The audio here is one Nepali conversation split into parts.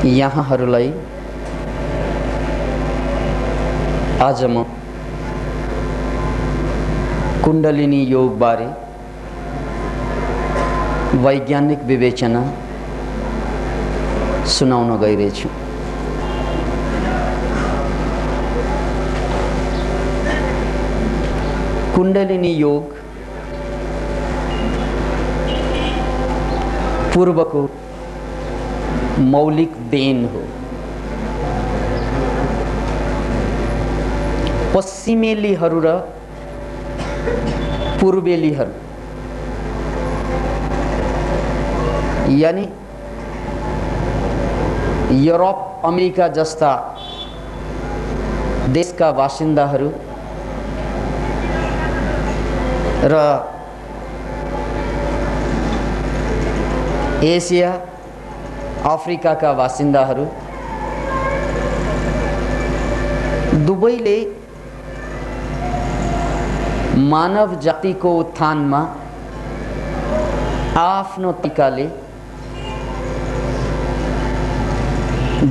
यहाँहरूलाई आज म कुण्डलिनी योग बारे वैज्ञानिक विवेचना सुनाउन गइरहेछु। कुण्डलिनी योग पूर्वको मौलिक देन हो। पश्चिमेलीहरू र पूर्वेलीहरू यानी यूरोप अमेरिका जस्ता देशका बासिन्दाहरू र एसिया अफ्रिका का बासिन्दाहरू दुवैले मानव जातिको उत्थानमा आफ्नो तरिकाले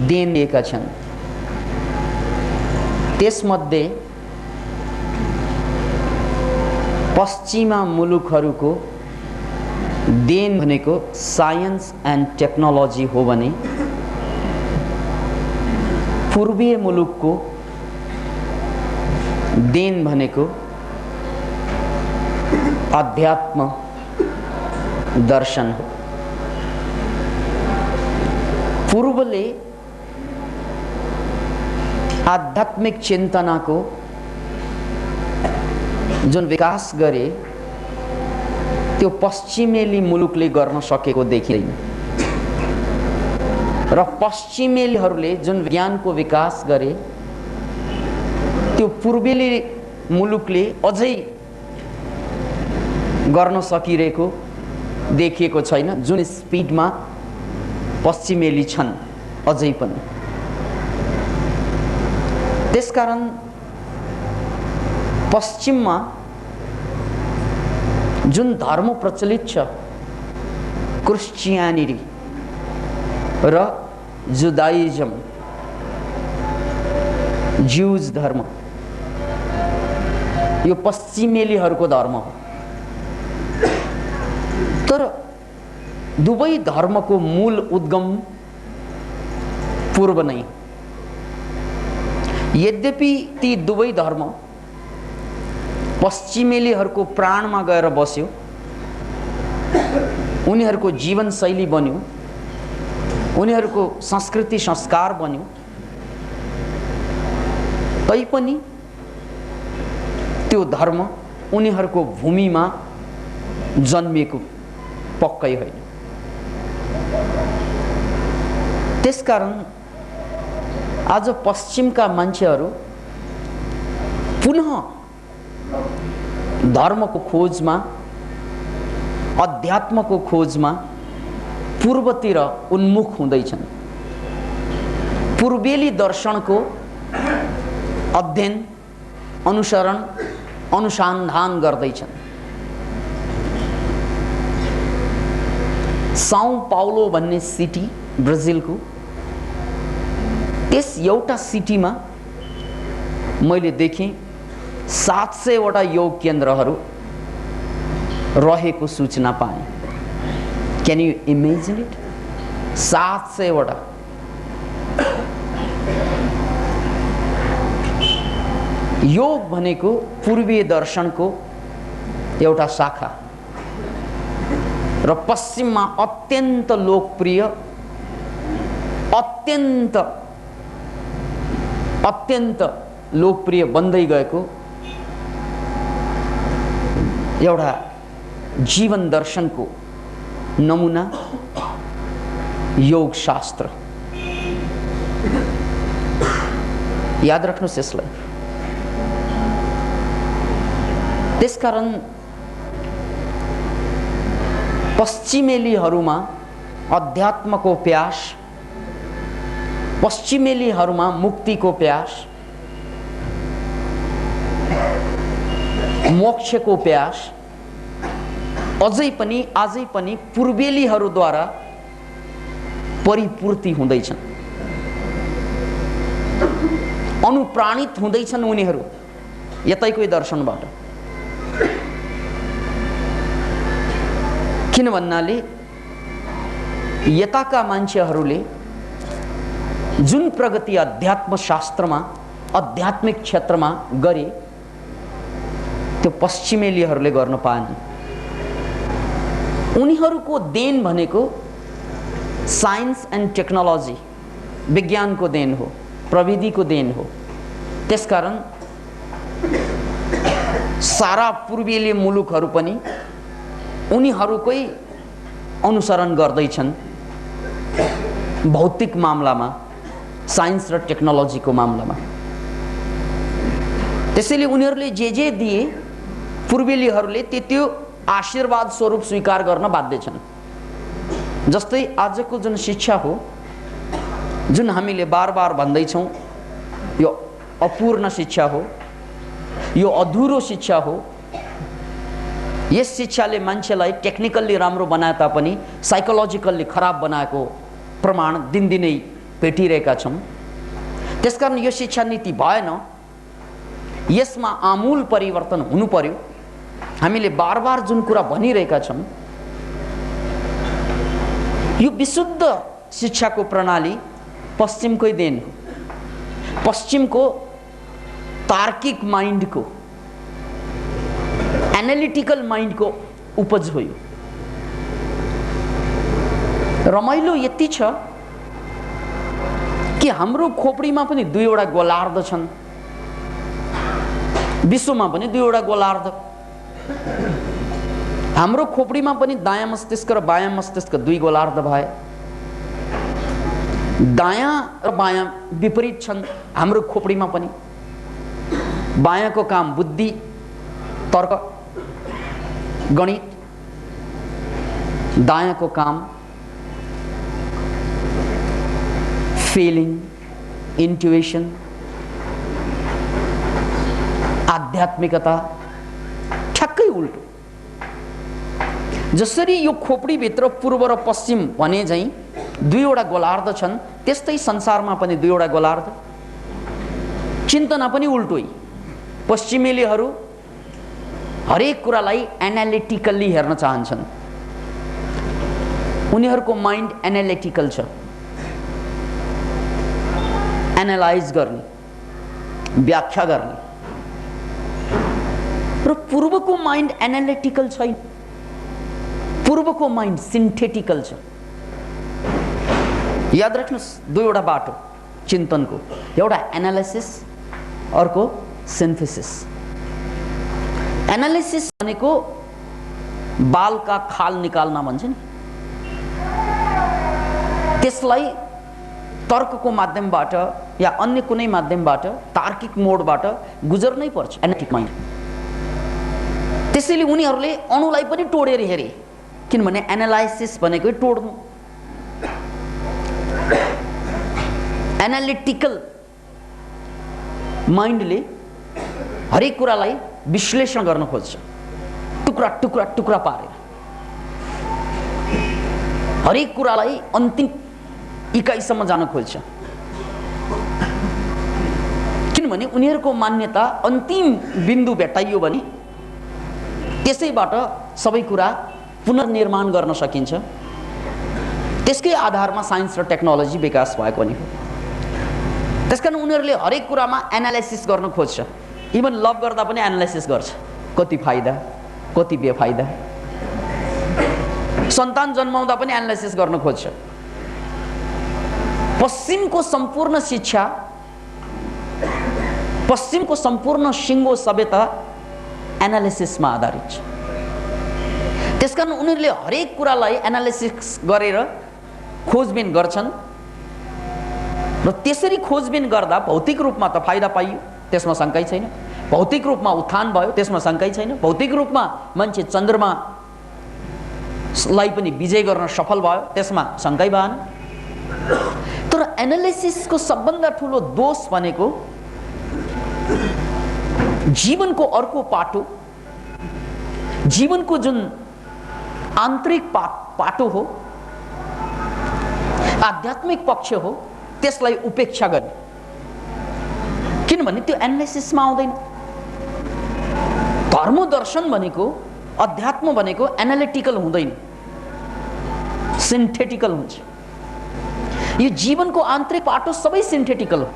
देन दिएका छन्। त्यसमध्ये पश्चिमा मुलुकहरूको देन भनेको साइन्स एन्ड टेक्नोलोजी हो भने पूर्वीय मुलुकको देन भनेको अध्यात्म दर्शन हो। पूर्वले आध्यात्मिक चिन्तनाको जुन विकास गरे त्यो पश्चिमेली मुलुकले गर्न सकेको देखिदैन र पश्चिमेलीहरूले जुन विज्ञानको विकास गरे त्यो पूर्वेली मुलुकले अझै गर्न सकिरहेको देखिएको छैन, जुन स्पिडमा पश्चिमेली छन् अझै पनि। त्यसकारण पश्चिममा जुन धर्म प्रचलित छ क्रिश्चियनिटी र जुदाइज्म ज्यूज धर्म यो पश्चिमेलीहरूको धर्म हो। तर दुवै धर्मको मूल उद्गम पूर्व नै। यद्यपि ती दुवै धर्म पश्चिमेलीहरूको प्राणमा गएर बस्यो, उनीहरूको जीवनशैली बन्यो, उनीहरूको संस्कृति संस्कार बन्यो, तैपनि त्यो धर्म उनीहरूको भूमिमा जन्मिएको पक्कै होइन। त्यसकारण आज पश्चिमका मान्छेहरू पुनः धर्मको खोजमा अध्यात्मको खोजमा पूर्वतिर उन्मुख हुँदैछन्। पूर्वेली दर्शनको अध्ययन अनुसरण अनुसन्धान गर्दैछन्। साउ पाउलो भन्ने सिटी ब्राजिलको त्यस एउटा सिटीमा मैले देखेँ 700 वटा योग केन्द्रहरू रहेको सूचना पाएँ। Can you imagine it? 700 वटा। योग भनेको पूर्वीय दर्शनको एउटा शाखा र पश्चिममा अत्यन्त लोकप्रिय अत्यन्त लोकप्रिय बन्दै गएको एउटा जीवन दर्शनको नमुना योग शास्त्र। याद राख्नुहोस् यसलाई। त्यसकारण पश्चिमेलीहरूमा अध्यात्मको प्यास, पश्चिमेलीहरूमा मुक्तिको प्यास, मोक्षको प्यास अझै पनि आजै पनि पूर्वेलीहरूद्वारा परिपूर्ति हुँदैछन्। अनुप्राणित हुँदैछन् उनीहरू यतैकै दर्शनबाट। किन भन्नाले यताका मान्छेहरूले जुन प्रगति अध्यात्म शास्त्रमा आध्यात्मिक क्षेत्रमा गरे त्यो पश्चिमेलीहरूले गर्न पाएनन्। उनीहरूको देन भनेको साइन्स एन्ड टेक्नोलोजी, विज्ञानको देन हो, प्रविधिको देन हो। त्यसकारण सारा पूर्वीय मुलुकहरू पनि उनीहरूकै अनुसरण गर्दैछन् भौतिक मामलामा, साइन्स र टेक्नोलोजीको मामलामा। त्यसैले उनीहरूले जे दिए पूर्वेलीहरूले त्यो आशीर्वाद स्वरूप स्वीकार गर्न बाध्य छन्। जस्तै आजको जुन शिक्षा हो, जुन हामीले बार बार भन्दैछौँ यो अपूर्ण शिक्षा हो, यो अधुरो शिक्षा हो। यस शिक्षाले मान्छेलाई टेक्निकल्ली राम्रो बनाए तापनि साइकोलोजिकल्ली खराब बनाएको प्रमाण दिनदिनै भेटिरहेका छौँ। त्यसकारण यो शिक्षा नीति भएन, यसमा आमूल परिवर्तन हुनु पर्यो। हामीले बार बार जुन कुरा भनिरहेका छौँ, यो विशुद्ध शिक्षाको प्रणाली पश्चिमकै देन हो। पश्चिमको तार्किक माइन्डको, एनालिटिकल माइन्डको उपज हो यो। रमाइलो यति छ कि हाम्रो खोपडीमा पनि दुईवटा गोलार्ध छन्, विश्वमा पनि दुईवटा गोलार्ध। हाम्रो खोपडीमा पनि दायाँ मस्तिष्क र बायाँ मस्तिष्क दुई गोलार्ध भए। दायाँ र बायाँ विपरीत छन् हाम्रो खोपडीमा पनि। बायाँको काम बुद्धि, तर्क, गणित। दायाँको काम फिलिङ, इन्ट्युएसन, आध्यात्मिकता। ठ्याक्कै उल्टो। जसरी यो खोपडीभित्र पूर्व र पश्चिम भने झैँ दुईवटा गोलार्ध छन्, त्यस्तै संसारमा पनि दुईवटा गोलार्ध। चिन्तना पनि उल्टोයි। पश्चिमेलीहरू हरेक कुरालाई एनालिटिकल्ली हेर्न चाहन्छन्। उनीहरूको माइन्ड एनालिटिकल छ, एनालाइज गर्ने, व्याख्या गर्ने। र पूर्वको माइन्ड एनालिटिकल छैन, पूर्वको माइन्ड सिन्थेटिकल छ। याद राख्नुहोस्, दुईवटा बाटो चिन्तनको, एउटा एनालिसिस, अर्को सिन्थेसिस। एनालिसिस भनेको बालका खाल निकाल्न भन्छ नि, त्यसलाई तर्कको माध्यमबाट या अन्य कुनै माध्यमबाट, तार्किक मोडबाट गुजर्नै पर्छ एनालिटिक माइन्ड। त्यसैले उनीहरूले अणुलाई पनि तोडेर हेरे, किनभने एनालाइसिस भनेको तोड्नु। एनालिटिकल माइन्डले हरेक कुरालाई विश्लेषण गर्न खोज्छ, टुक्रा टुक्रा टुक्रा पारेर हरेक कुरालाई अन्तिम इकाइसम्म जान खोज्छ। किनभने उनीहरूको मान्यता अन्तिम बिन्दु भेटाइयो भने त्यसैबाट सबै कुरा पुनर्निर्माण गर्न सकिन्छ। त्यसकै आधारमा साइन्स र टेक्नोलोजी विकास भएको पनि हो। त्यसकारण उनीहरूले हरेक कुरामा एनालाइसिस गर्न खोज्छ। इभन लभ गर्दा पनि एनालाइसिस गर्छ, कति फाइदा कति बेफाइदा। सन्तान जन्माउँदा पनि एनालाइसिस गर्न खोज्छ। पश्चिमको सम्पूर्ण शिक्षा, पश्चिमको सम्पूर्ण सिङ्गो सभ्यता एनालिसिसमा आधारित छ। त्यसकारण उनीहरूले हरेक कुरालाई एनालिसिस गरेर खोजबिन गर्छन् र त्यसरी खोजबिन गर्दा भौतिक रूपमा त फाइदा पाइयो, त्यसमा शङ्कै छैन। भौतिक रूपमा उत्थान भयो, त्यसमा शङ्कै छैन। भौतिक रूपमा मान्छे चन्द्रमालाई पनि विजय गर्न सफल भयो, त्यसमा शङ्कै भएन। तर एनालिसिसको सबभन्दा ठुलो दोष भनेको जीवनको अर्को पाटो, जीवनको जुन आन्तरिक पाटो हो, आध्यात्मिक पक्ष हो, त्यसलाई उपेक्षा गर्ने। किनभने त्यो एनालिसिसमा आउँदैन। धर्मदर्शन भनेको, अध्यात्म भनेको एनालिटिकल हुँदैन, सिन्थेटिकल हुन्छ। यो जीवनको आन्तरिक पाटो सबै सिन्थेटिकल हो।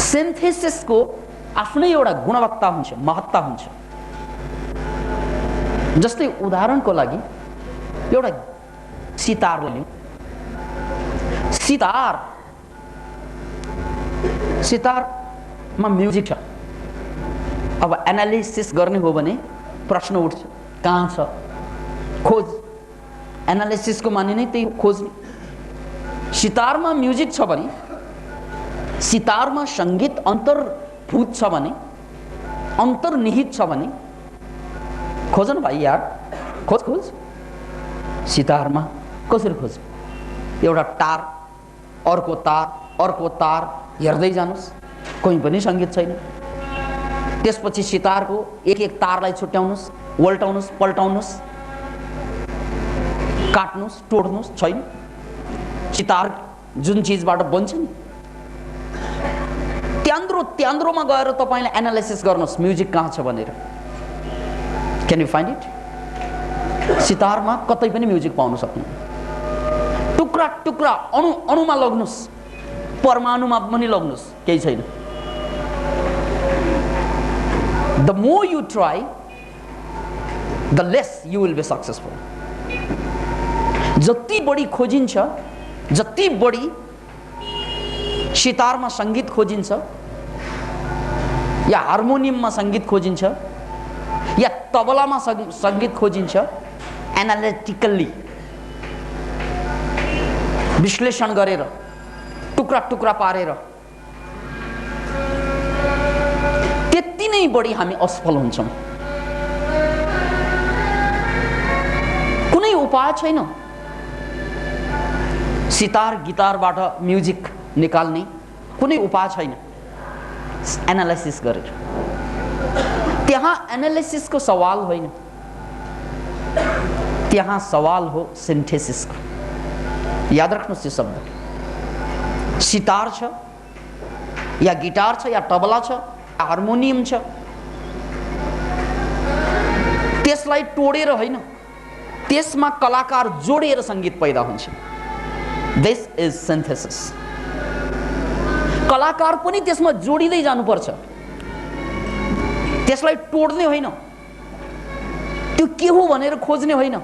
सिन्थेसिसको आफ्नै एउटा गुणवत्ता हुन्छ, महत्ता हुन्छ। जस्तै उदाहरणको लागि एउटा सितार लियौँ। सितारमा म्युजिक छ। अब एनालिसिस गर्ने हो भने प्रश्न उठ्छ, कहाँ छ? खोज। एनालिसिसको माने नै त्यही खोज्ने। सितारमा म्युजिक छ भने, सितारमा सङ्गीत अन्तर्भूत छ भने, अन्तर्निहित छ भने खोज न भाइ यार, खोज। सितारमा कसरी खोज? एउटा तार, अर्को तार हेर्दै जानुहोस्, कोही पनि सङ्गीत छैन। त्यसपछि सितारको एक तारलाई छुट्याउनुहोस्, वल्टाउनुहोस्, पल्टाउनुहोस्, काट्नुहोस्, तोड्नुहोस्, छैन। सितार जुन चिजबाट बन्छ नि, त्यान्द्रोमा गएर तपाईँले एनालिसिस गर्नुहोस् म्युजिक कहाँ छ भनेर। Can you find it? सितारमा कतै पनि म्युजिक पाउन सक्नुहुन्न। टुक्रा अणुमा लग्नुहोस्, परमाणुमा पनि लग्नुहोस्, केही छैन। The more you try, the less you will be successful. जति बढी खोजिन्छ, जति बढी सितारमा सङ्गीत खोजिन्छ, या हार्मोनियममा सङ्गीत खोजिन्छ, या तबलामा सङ्गीत खोजिन्छ, एनालिटिकल्ली विश्लेषण गरेर, टुक्रा पारेर, त्यति नै बढी हामी असफल हुन्छौँ। कुनै उपाय छैन सितार गिटारबाट म्युजिक निकाल्ने, कुनै उपाय छैन एनालिसिस गरेर। त्यहाँ एनालिसिसको सवाल होइन, त्यहाँ सवाल हो सिन्थेसिसको। याद राख्नुहोस् यो शब्द। सितार छ, या गिटार छ, या तबला छ, या हार्मोनियम छ, त्यसलाई तोडेर होइन, त्यसमा कलाकार जोडेर सङ्गीत पैदा हुन्छ। This is synthesis. कलाकार पनि त्यसमा जोडिँदै जानुपर्छ, त्यसलाई तोड्ने होइन, त्यो के हो भनेर खोज्ने होइन।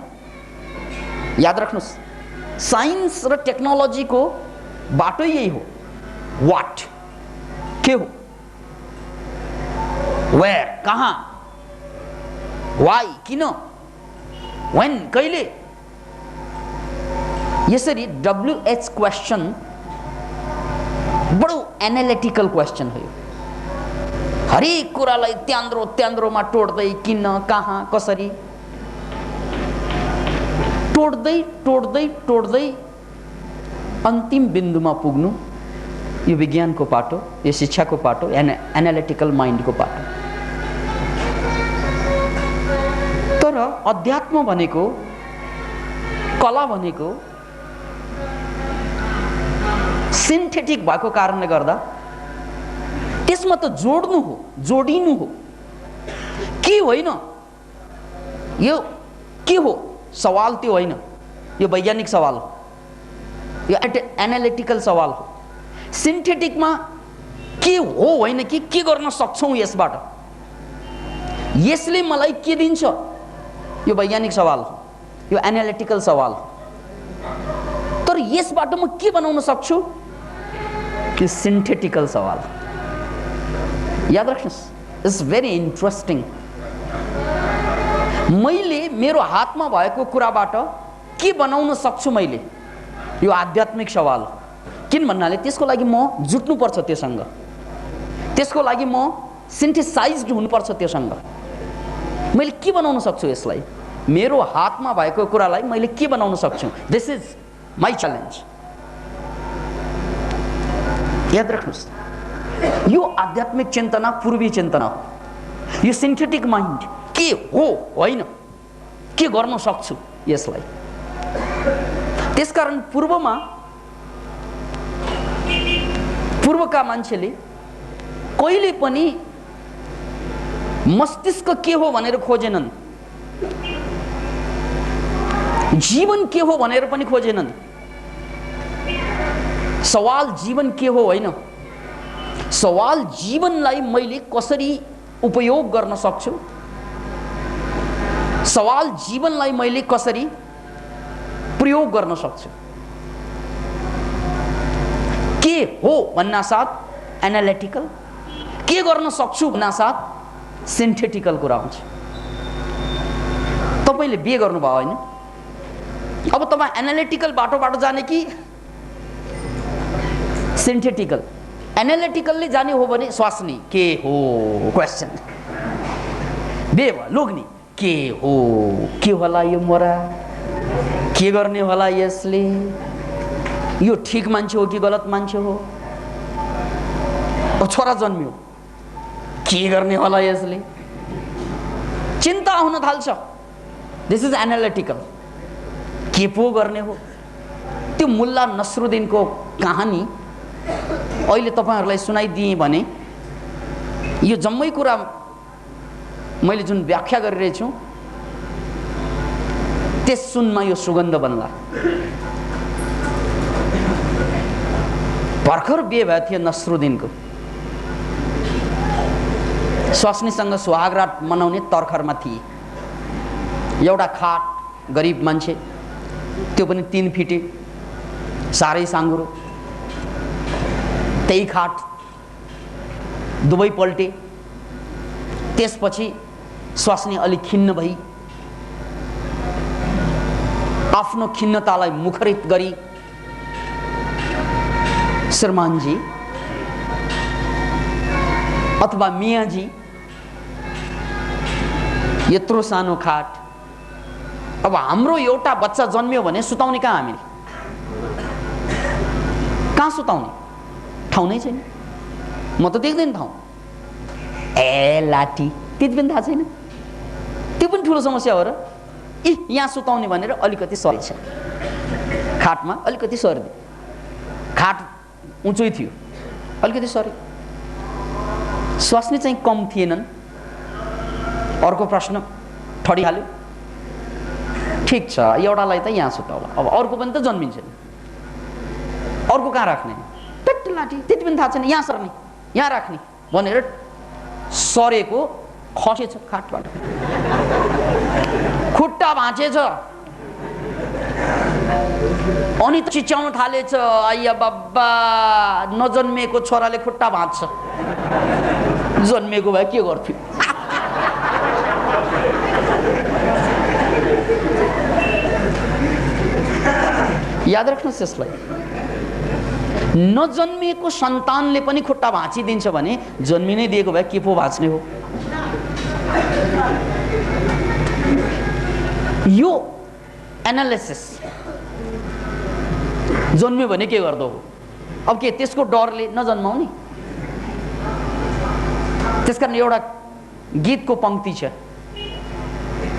याद राख्नुहोस्, साइन्स र टेक्नोलोजीको बाटो यही हो। वाट, के हो, वेयर, कहाँ, वाइ, किन, वेन, कहिले। यसरी WH क्वेश्चन बडो एनालिटिकल क्वेश्चन हो। हरेक कुरालाई त्यान्द्रोमा तोड्दै, किन, कहाँ, कसरी तोड्दै अन्तिम बिन्दुमा पुग्नु, यो विज्ञानको पाटो, यो शिक्षाको पाटो, एनालिटिकल माइन्डको पाटो। तर अध्यात्म भनेको, कला भनेको सिन्थेटिक भएको कारणले गर्दा त्यसमा त जोड्नु हो, जोडिनु हो, के होइन। यो के हो सवाल त्यो होइन, यो वैज्ञानिक सवाल हो, यो एनालिटिकल सवाल हो। सिन्थेटिकमा के हो होइन कि के गर्न सक्छौँ यसबाट, यसले मलाई के दिन्छ, यो वैज्ञानिक सवाल हो, यो एनालिटिकल सवाल हो। तर यसबाट म के बनाउन सक्छु, यो सिन्थेटिकल सवाल। याद राख्नुहोस्, इट्स भेरी इन्ट्रेस्टिङ। मैले मेरो हातमा भएको कुराबाट के बनाउन सक्छु मैले, यो आध्यात्मिक सवाल हो। किन भन्नाले त्यसको लागि म जुट्नुपर्छ त्योसँग, त्यसको लागि म सिन्थेसाइज्ड हुनुपर्छ त्योसँग। मैले के बनाउन सक्छु यसलाई, मेरो हातमा भएको कुरालाई मैले के बनाउन सक्छु। This is my challenge. याद राख्नुहोस्, यो आध्यात्मिक चिन्तना पूर्वी चिन्तना हो। यो सिन्थेटिक माइन्ड के हो होइन, के गर्न सक्छु यसलाई। त्यसकारण पूर्वका मान्छेले कहिले पनि मस्तिष्क के हो भनेर खोजेनन्, जीवन के हो भनेर पनि खोजेनन्। सवाल जीवन के हो होइन, सवाल जीवनलाई मैले कसरी उपयोग गर्न सक्छु, सवाल जीवनलाई मैले कसरी प्रयोग गर्न सक्छु। के हो भन्ना साथ एनालिटिकल, के गर्न सक्छु भन्ना साथ सिन्थेटिकल कुरा हुन्छ। तपाईले बिहे गर्नुभयो होइन, अब तपाईँ एनालिटिकल बाटोबाट जाने कि सिन्थेटिकल? एनालिटिकलले जाने हो भने स्वास्नी के हो क्वेश्चन, बिहे भयो लोग्ने के हो, के होला यो मोरा, के गर्ने होला यसले, यो ठीक मान्छे हो कि गलत मान्छे हो, छोरा जन्मियो के गर्ने होला यसले, चिन्ता हुन थाल्छ। दिस इज एनालिटिकल, के पो गर्ने हो। त्यो मुल्ला नसरुद्दिनको कहानी अहिले तपाईहरुलाई सुनाइदिए भने यो जम्मै कुरा मैले जुन व्याख्या गरिरहेछु त्यस सुनमा यो सुगन्ध बन्ला। भर्खर बिहे भएको थियो नसरुद्दिनको, स्वास्नीसँग सुहागरात मनाउने तर्खरमा थिए। एउटा खाट, गरिब मान्छे, त्यो पनि 3 फिटे, साह्रै साँघुरो, त्यही खाट दुवै पल्टे। त्यसपछि स्वास्नी अलि खिन्न भई आफ्नो खिन्नतालाई मुखरित गरी, श्रीमानजी अथवा मियाजी, यत्रो सानो खाट, अब हाम्रो एउटा बच्चा जन्मियो भने सुताउने कहाँ हामीले? कहाँ सुताउने? ठाउँ नै छैन। म त देख्दैन ठाउँ। ए लाठी, त्यति पनि थाहा छैन। त्यो पनि ठुलो समस्या हो र। यहाँ सुताउने भनेर अलिकति सरेछ, खाटमा अलिकति सर्दी, खाट उच्चै थियो अलिकति सरे। स्वास्नी चाहिँ कम थिएनन्। अर्को प्रश्न ठडिहाल्यो, ठिक छ एउटालाई त यहाँ सुताउला, अब अर्को पनि त जन्मिन्छ नि, अर्को कहाँ राख्ने? पेट लाठी, त्यति पनि थाहा छैन, यहाँ सर्ने, यहाँ राख्ने भनेर सरेको खसेछ खाटबाट, खुट्टा भाँचेछ। अनि त चिच्याउन थालेछ, आइया बाबा नजन्मेको छोराले खुट्टा भाँच्छ, जन्मेको भए के गर्थ्यो? याद राख्नुहोस् यसलाई। नजन्मिएको सन्तानले पनि खुट्टा भाँचिदिन्छ भने जन्मिनै दिएको भए के पो भाँच्ने हो? यो एनालिसिस जन्मियो भने के गर्दो हो? अब के त्यसको डरले नजन्माउने? त्यसकारण एउटा गीतको पंक्ति छ,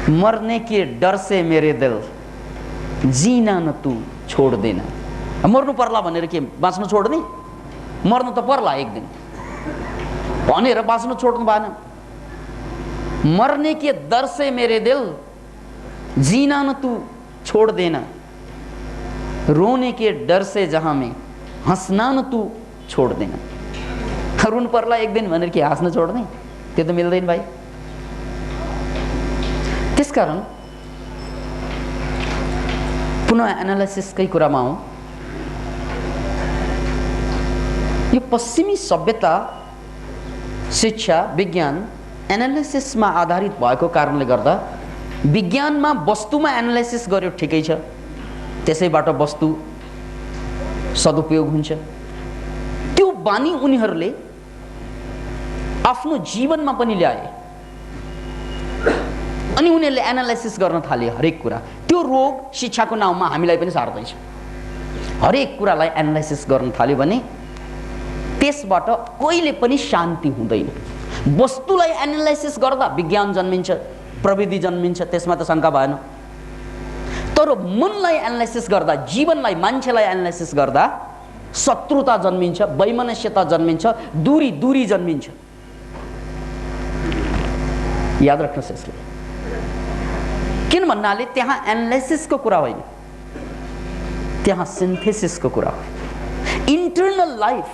मर्ने के डर से मेरे दिल जीना न तू छोड़ देना। मर्नु पर्ला भनेर के बाँच्न छोड्ने? मर्नु त पर्ला एक दिन भनेर बाँच्न छोड्नु भएन। मरने के डर से मेरे दिल जीना न तू छोड़ देना, रोने के डर से जहां में हंसना न तू छोड़ देना। रुन पर्ला एक दिन भनेर के हाँस्न छोड्ने? त्यो त मिल्दैन भाइ। त्यसकारण पुनः एनालिसिसकै कुरामा आउँ। यो पश्चिमी सभ्यता, शिक्षा, विज्ञान एनालिसिसमा आधारित भएको कारणले गर्दा विज्ञानमा वस्तुमा एनालिसिस गर्यो ठिकै छ, त्यसैबाट वस्तु सदुपयोग हुन्छ। त्यो बानी उनीहरूले आफ्नो जीवनमा पनि ल्याए अनि उनीहरूले एनालिसिस गर्न थाले हरेक कुरा। त्यो रोग शिक्षाको नाउँमा हामीलाई पनि सार्दैछ। हरेक कुरालाई एनालिसिस गर्न थाल्यो भने त्यसबाट कहिले पनि शान्ति हुँदैन। वस्तुलाई एनालिसिस गर्दा विज्ञान जन्मिन्छ, प्रविधि जन्मिन्छ, त्यसमा त शंका भएन। तर मनलाई एनालिसिस गर्दा, जीवनलाई, मान्छेलाई एनालिसिस गर्दा शत्रुता जन्मिन्छ, वैमनस्यता जन्मिन्छ, दूरी जन्मिन्छ। याद राख्नुहोस् यसले। किन भन्नाले त्यहाँ एनालाइसिसको कुरा होइन, त्यहाँ सिन्थेसिसको कुरा हो। इन्टरनल लाइफ,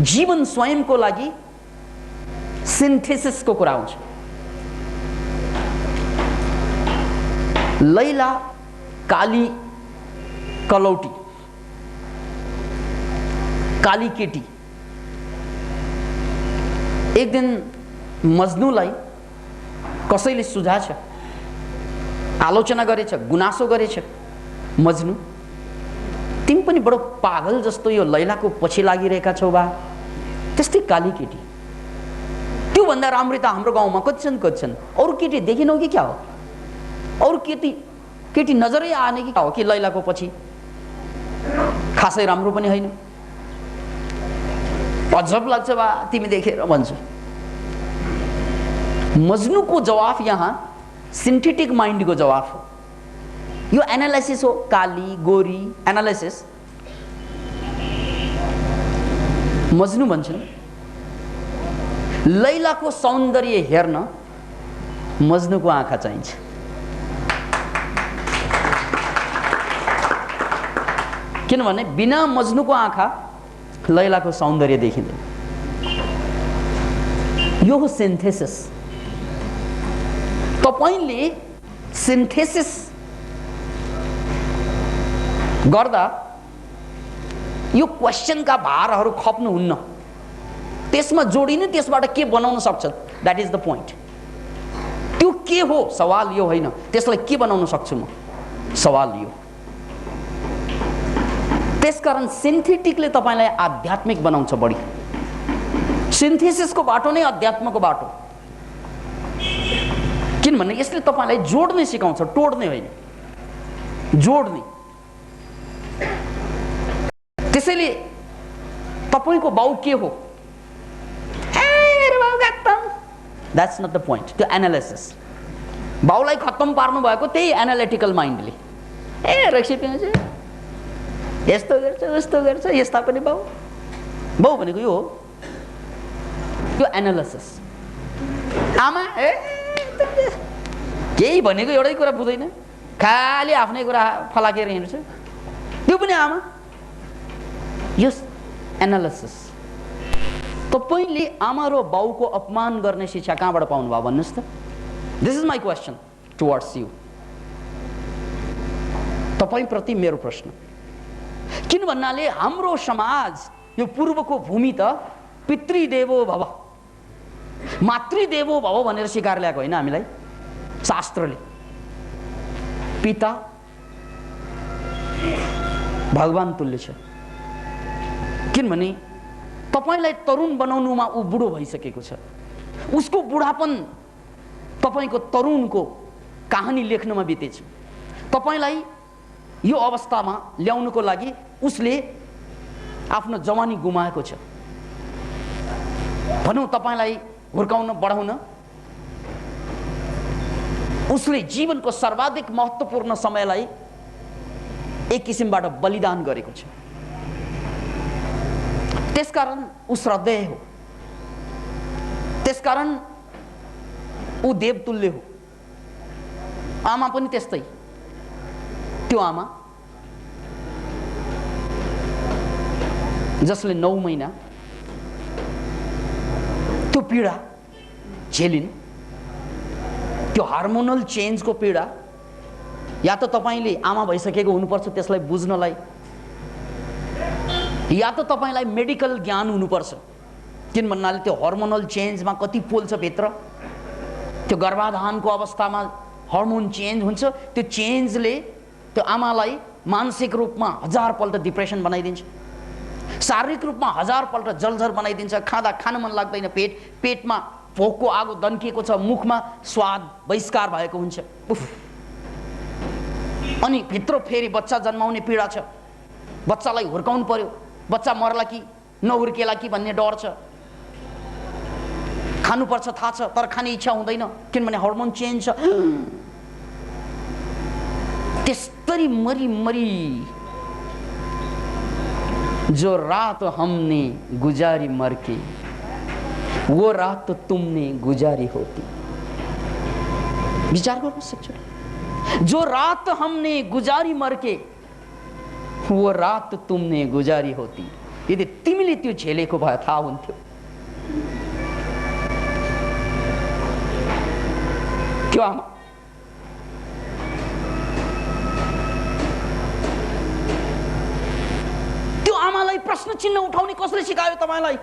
जीवन स्वयंको लागि सिन्थेसिसको कुरा हुन्छ। लैला काली कलौटी, काली केटी एक दिन मजनुलाई कसैले सुझाछ, आलोचना गरेछ, गुनासो गरेछ, मजनु तिमी पनि बडो पागल जस्तो यो लैलाको पछि लागिरहेका छौ बा, त्यस्तै काली केटी। त्यो भन्दा राम्रै त हाम्रो गाउँमा कति छन्, अरू केटी देखिनौ कि क्या हो? अरू केटी नजरै आने कि क्या हो कि लैलाको पछि? खासै राम्रो पनि होइन, अजब लाग्छ बा तिमी देखेर भन्छ। मजनुको जवाफ यहाँ सिन्थेटिक माइन्डको जवाफ हो, यो एनालाइसिस हो, काली गोरी एनालाइसिस। मजनु भन्छन् लैलाको सौन्दर्य हेर्न मजनुको आँखा चाहिन्छ। किनभने बिना मजनुको आँखा लैलाको सौन्दर्य देखिँदैन। यो हो सिन्थेसिस। तपाईले सिन्थेसिस गर्दा यो क्वेशनका भारहरू खप्नुहुन्न, त्यसमा जोडिनु त्यसबाट के बनाउन सक्छ, द्याट इज द पोइन्ट। त्यो के हो सवाल यो होइन, त्यसलाई के बनाउन सक्छु म, सवाल यो। त्यसकारण सिन्थेटिकले तपाईलाई आध्यात्मिक बनाउँछ बढी। सिन्थेसिसको बाटो नै अध्यात्मको बाटो, किनभने यसले तपाईलाई जोड्ने सिकाउँछ, तोड्ने होइन, जोड्ने। त्यसैले तपाईको बाउ के हो, द्याट्स नट द पोइन्ट। त्यो एनालाइसिस, बाउलाई खत्तम पार्नु भएको त्यही एनालिटिकल माइन्डले। रेसिपी यस्तो गर्छ उस्तो गर्छ, यस्ता पनि बाउ भनेको यो हो, यो एनालाइसिस। आमा केही भनेको एउटै कुरा बुझ्दैन, खालि आफ्नै कुरा फलाकेर हिँड्छ, त्यो पनि आमा। यो एनालाइसिस। तपाईले आमा र बाउको अपमान गर्ने शिक्षा कहाँबाट पाउनु भयो भन्नुस् त? This is my question towards you, तपाईप्रति मेरो प्रश्न। किन भन्नाले हाम्रो समाज, यो पूर्वको भूमि त पितृदेवो भव मातृदेवो भव भनेर सिकाएर ल्याएको होइन हामीलाई शास्त्रले। पिता भगवान तुल्य छ, किनभने तपाईलाई तरुण बनाउनुमा ऊ बुढो भइसकेको छ। उसको बुढापन तपाईको तरुणको कहानी लेख्नमा बितेछ। तपाईलाई यो अवस्थामा ल्याउनुको लागि उसले आफ्नो जवानी गुमाएको छ। भनौँ तपाईलाई हुर्काउन बढाउन उसले जीवनको सर्वाधिक महत्त्वपूर्ण समयलाई एक किसिमबाट बलिदान गरेको छ। त्यसकारण ऊ श्रद्धेय हो, त्यसकारण ऊ देवतुल्य हो। आमा पनि त्यस्तै। त्यो आमा जसले 9 महिना त्यो पीडा झेलिन्, त्यो हार्मोनल चेन्जको पीडा, या त तपाईले आमा भइसकेको हुनुपर्छ त्यसलाई बुझ्नलाई, या त तपाईलाई मेडिकल ज्ञान हुनुपर्छ। किन भन्नाले त्यो हार्मोनल चेन्जमा कति पोल्छ भित्र, त्यो गर्भाधानको अवस्थामा हार्मोन चेन्ज हुन्छ, त्यो चेन्जले त्यो आमालाई मानसिक रूपमा 1000 पल्ट डिप्रेसन बनाइदिन्छ, शारीरिक रूपमा 1000 पल्ट जलझर बनाइदिन्छ। खान मन लाग्दैन, पेटमा भोकको आगो दन्किएको छ, मुखमा स्वाद बहिष्कार भएको हुन्छ। अनि भित्र फेरि बच्चा जन्माउने पीडा छ, बच्चालाई हुर्काउनु पर्यो, बच्चा मर्ला कि नहुर्केला कि भन्ने डर छ। खानुपर्छ थाहा छ तर खाने इच्छा हुँदैन, किनभने हार्मोन चेन्ज छ। त्यस्तरी मरी जो रात हमने गुजारी मर के, वो रात तो तुमने गुजारी होती। विचार गर्नु सक्छ? जो रात हमने गुजारी मर के, वो रात तुमने गुजारी होती। यदि तिमीले त्यो झेलेको भए थाहा हुन्थ्यो। त्यो आमा त्यो आमालाई प्रश्न चिन्ह उठाउने कसले सिकायो तपाईलाई?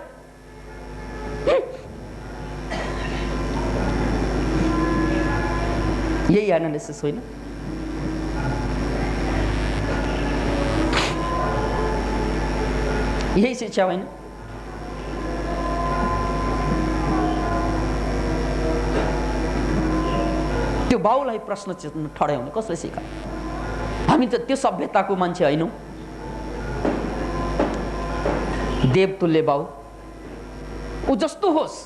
यही एनालिसिस होइन? यही शिक्षा होइन? त्यो बाउलाई प्रश्न चिन्ह ठड्याउने कसले सिकायो? हामी त त्यो सभ्यताको मान्छे होइनौँ। देवतुल्य बाउ ऊ जस्तो होस्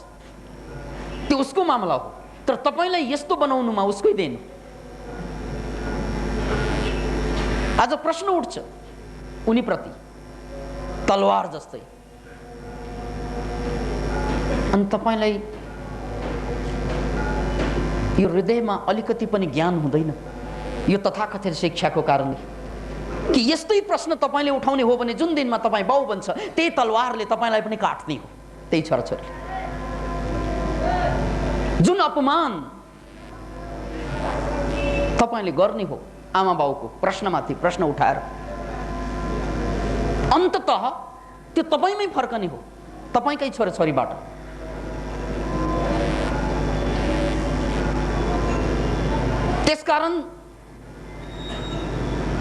त्यो उसको मामला हो, तर तपाईलाई यस्तो बनाउनुमा उसकै देन। आज प्रश्न उठ्छ उनीप्रति तलवार जस्तै, अनि तपाईलाई यो हृदयमा अलिकति पनि ज्ञान हुँदैन यो तथाकथित शिक्षाको कारणले कि यस्तै प्रश्न तपाईले उठाउने हो भने जुन दिनमा तपाईँ बाउ बन्छ त्यही तलवारले तपाईलाई पनि काट्ने हो। त्यही छोराछोरी जुन अपमान तपाईले गर्ने हो आमा बाउको प्रश्नमाथि प्रश्न उठाएर, अन्ततः त्यो तपाईमै फर्कने हो, तपाईकै छोराछोरीबाट। त्यसकारण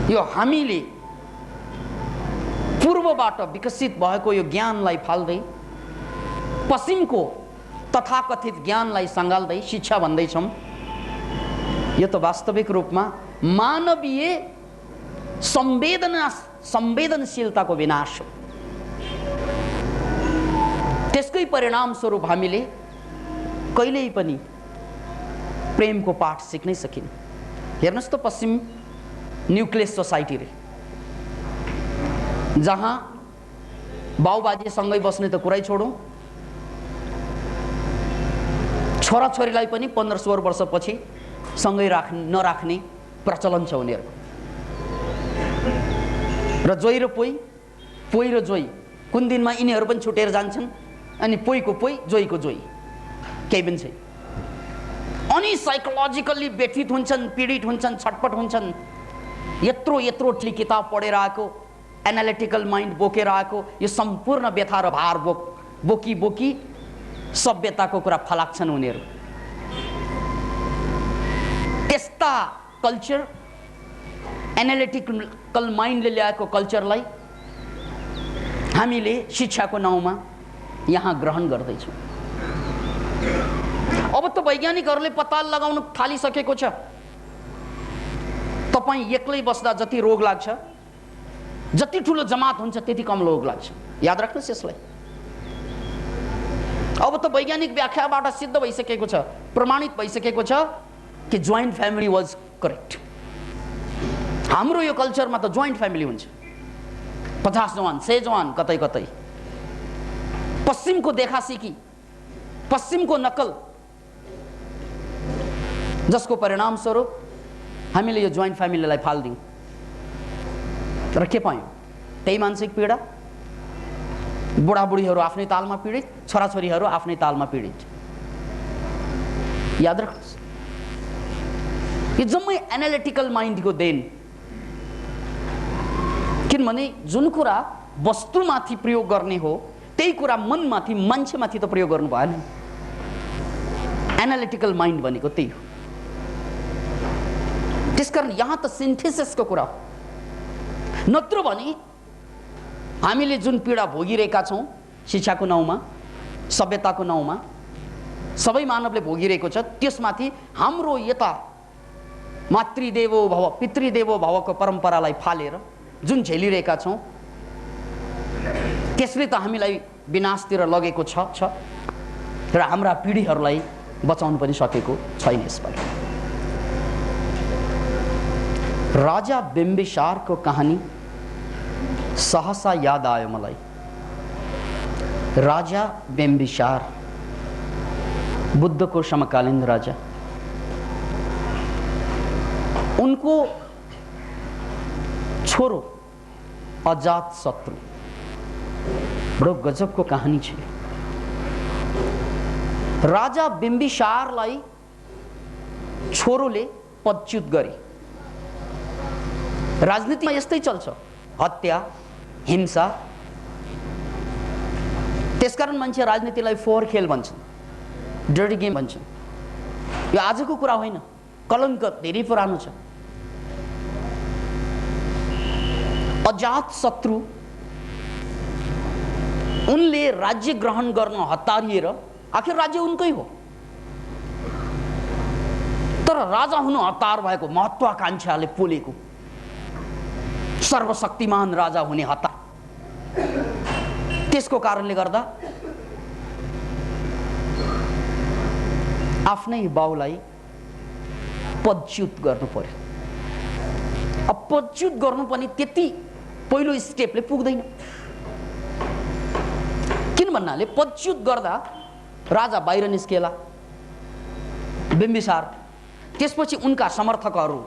यो हामीले पूर्वबाट विकसित भएको यो ज्ञानलाई फाल्दै पश्चिमको तथाकथित ज्ञानलाई सँगाल्दै शिक्षा भन्दैछौँ। यो त वास्तविक रूपमा मानवीय संवेदनशीलताको विनाश हो। त्यसकै परिणाम स्वरूप हामीले कहिल्यै पनि प्रेमको पाठ सिक्नै सकिन्। हेर्नुहोस् त पश्चिम न्युक्लियस सोसाइटी रे, जहाँ बाउबाजे सँगै बस्ने त कुरै छोडौँ, छोराछोरीलाई पनि 15-16 वर्षपछि सँगै नराख्ने प्रचलन छ उनीहरूको। र जोइ र पोइ, पोइ र जोइ कुन दिनमा यिनीहरू पनि छुटेर जान्छन्, अनि पोइको पोइ जोइको जोइ, केही पनि छैन। अनि साइकोलोजिकल्ली व्यथित हुन्छन्, पीडित हुन्छन्, छटपट हुन्छन्। यत्रो यत्रो किताब पढेर आएको, एनालिटिकल माइन्ड बोकेर आएको यो सम्पूर्ण व्यथा र भार बोकी बोकी सभ्यताको कुरा फलाक्छन् उनीहरू। त्यस्ता कल्चर, एनालिटिकल माइन्डले ल्याएको कल्चरलाई हामीले शिक्षाको नाउँमा यहाँ ग्रहण गर्दैछौँ। अब त वैज्ञानिकहरूले पत्ता लगाउन थालिसकेको छ, तपाईँ एक्लै बस्दा जति रोग लाग्छ, जति ठुलो जमात हुन्छ त्यति कम रोग लाग्छ। याद राख्नुहोस् यसलाई। अब त वैज्ञानिक व्याख्याबाट सिद्ध भइसकेको छ, प्रमाणित भइसकेको छ कि जोइन्ट फ्यामिली वाज करेक्ट। हाम्रो यो कल्चरमा त जोइन्ट फ्यामिली हुन्छ, 50 जवान 100 जवान कतै कतै। पश्चिमको देखासिकी, पश्चिमको नकल, जसको परिणाम स्वरूप हामीले यो जोइन्ट फ्यामिलीलाई फाल्दियौँ। तर के पायौँ? त्यही मानसिक पीडा, बुढाबुढीहरू आफ्नै तालमा पीडित, छोराछोरीहरू आफ्नै तालमा पीडित। याद राख्नुहोस्, यो जम्मै एनालिटिकल माइन्डको देन। किनभने जुन कुरा वस्तुमाथि प्रयोग गर्ने हो त्यही कुरा मनमाथि, मान्छेमाथि त प्रयोग गर्नु भएन। एनालिटिकल माइन्ड भनेको त्यही हो। त्यसकारण यहाँ त सिन्थेसिसको कुरा हो। नत्र भने हामीले जुन पीडा भोगिरहेका छौँ शिक्षाको नाउँमा, सभ्यताको नाउँमा सबै मानवले भोगिरहेको छ, त्यसमाथि हाम्रो यता मातृदेवो भव पितृदेवो भवको परम्परालाई फालेर जुन झेलिरहेका छौँ त्यसले त हामीलाई विनाशतिर लगेको छ र हाम्रा पिँढीहरूलाई बचाउन पनि सकेको छैन। यसबाट राजा बिम्बिसारको कहानी सहसा याद आयो मलाई राजा बिम्बिसार, बुद्धको समकालीन राजा। उनको छोरो अजात शत्रु, बडो गजबको कहानी छ। राजा बिम्बिसारलाई छोरोले पदच्युत गरे। राजनीतिमा यस्तै चल्छ, हत्या, हिंसा। त्यसकारण मान्छे राजनीतिलाई फोहोर खेल भन्छन्, डर्टी गेम भन्छन्। यो आजको कुरा होइन, कलङ्क धेरै पुरानो छ। अजात शत्रु उनले राज्य ग्रहण गर्न हतारिएर, आखिर राज्य उनकै हो, तर राजा हुनु हतार भएको महत्वाकांक्षाले पोलेको सर्वशक्तिमान राजा हुने हतार। त्यसको कारणले गर्दा आफ्नै बाउलाई पदच्युत गर्नु पर्यो। अब पदच्युत गर्नु पनि त्यति पहिलो स्टेपले पुग्दैन। किन भन्नाले पदच्युत गर्दा राजा बाहिर निस्केला बिम्बिसार, त्यसपछि उनका समर्थकहरू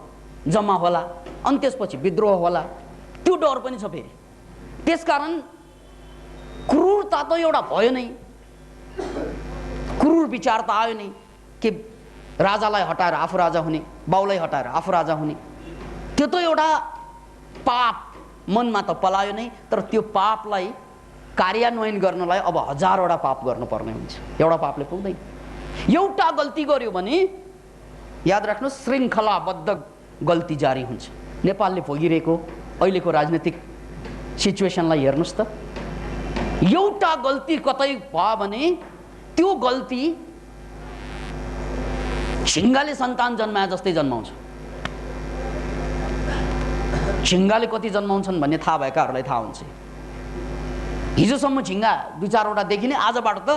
जम्मा होला, अनि त्यसपछि विद्रोह होला। त्यो डर पनि छ फेरि। त्यसकारण क्रूरता त एउटा भयो नै, क्रूर विचार त आयो नै कि राजालाई हटाएर आफू राजा हुने, बाउलाई हटाएर आफू राजा हुने। त्यो त एउटा पाप मनमा त पलायो नै, तर त्यो पापलाई कार्यान्वयन गर्नलाई अब हजारवटा पाप गर्नुपर्ने हुन्छ। एउटा पापले पुग्दैन। एउटा गल्ती गर्यो भने याद राख्नुहोस्, श्रृङ्खलाबद्ध गल्ती जारी हुन्छ। नेपालले भोगिरहेको अहिलेको राजनीतिक सिचुएसनलाई हेर्नुहोस् त। एउटा गल्ती कतै भयो भने त्यो गल्ती झिङ्गाले सन्तान जन्माए जस्तै जन्माउँछ। झिङ्गाले कति जन्माउँछन् भन्ने थाहा भएकाहरूलाई थाहा हुन्छ। हिजोसम्म झिङ्गा 2-4वटा देखिने, आजबाट त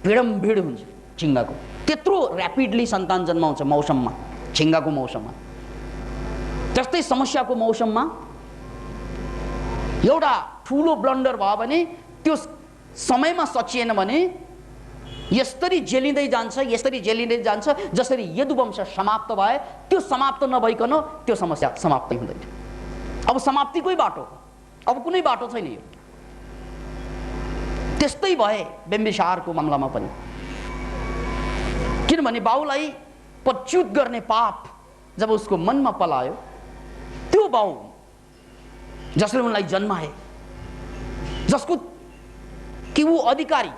भिडमभिड हुन्छ झिङ्गाको। त्यत्रो ऱ्यापिडली सन्तान जन्माउँछ मौसममा, झिङ्गाको मौसममा। जस्तै समस्याको मौसममा एउटा ठुलो ब्लन्डर भयो भने त्यो समयमा सचिएन भने यसरी जेलिँदै जान्छ, यसरी जेलिँदै जान्छ। जसरी यदुवंश समाप्त भए, त्यो समाप्त नभइकन त्यो समस्या समाप्तै हुँदैन। अब समाप्तिकै बाटो, अब कुनै बाटो छैन। यो त्यस्तै भए बिम्बिसारको मामलामा पनि। किनभने बाउलाई पदच्युत गर्ने पाप जब उसको मनमा पलायो, त्यो बाउ जसले उनलाई जन्माए, जसको कि ऊ अधिकारी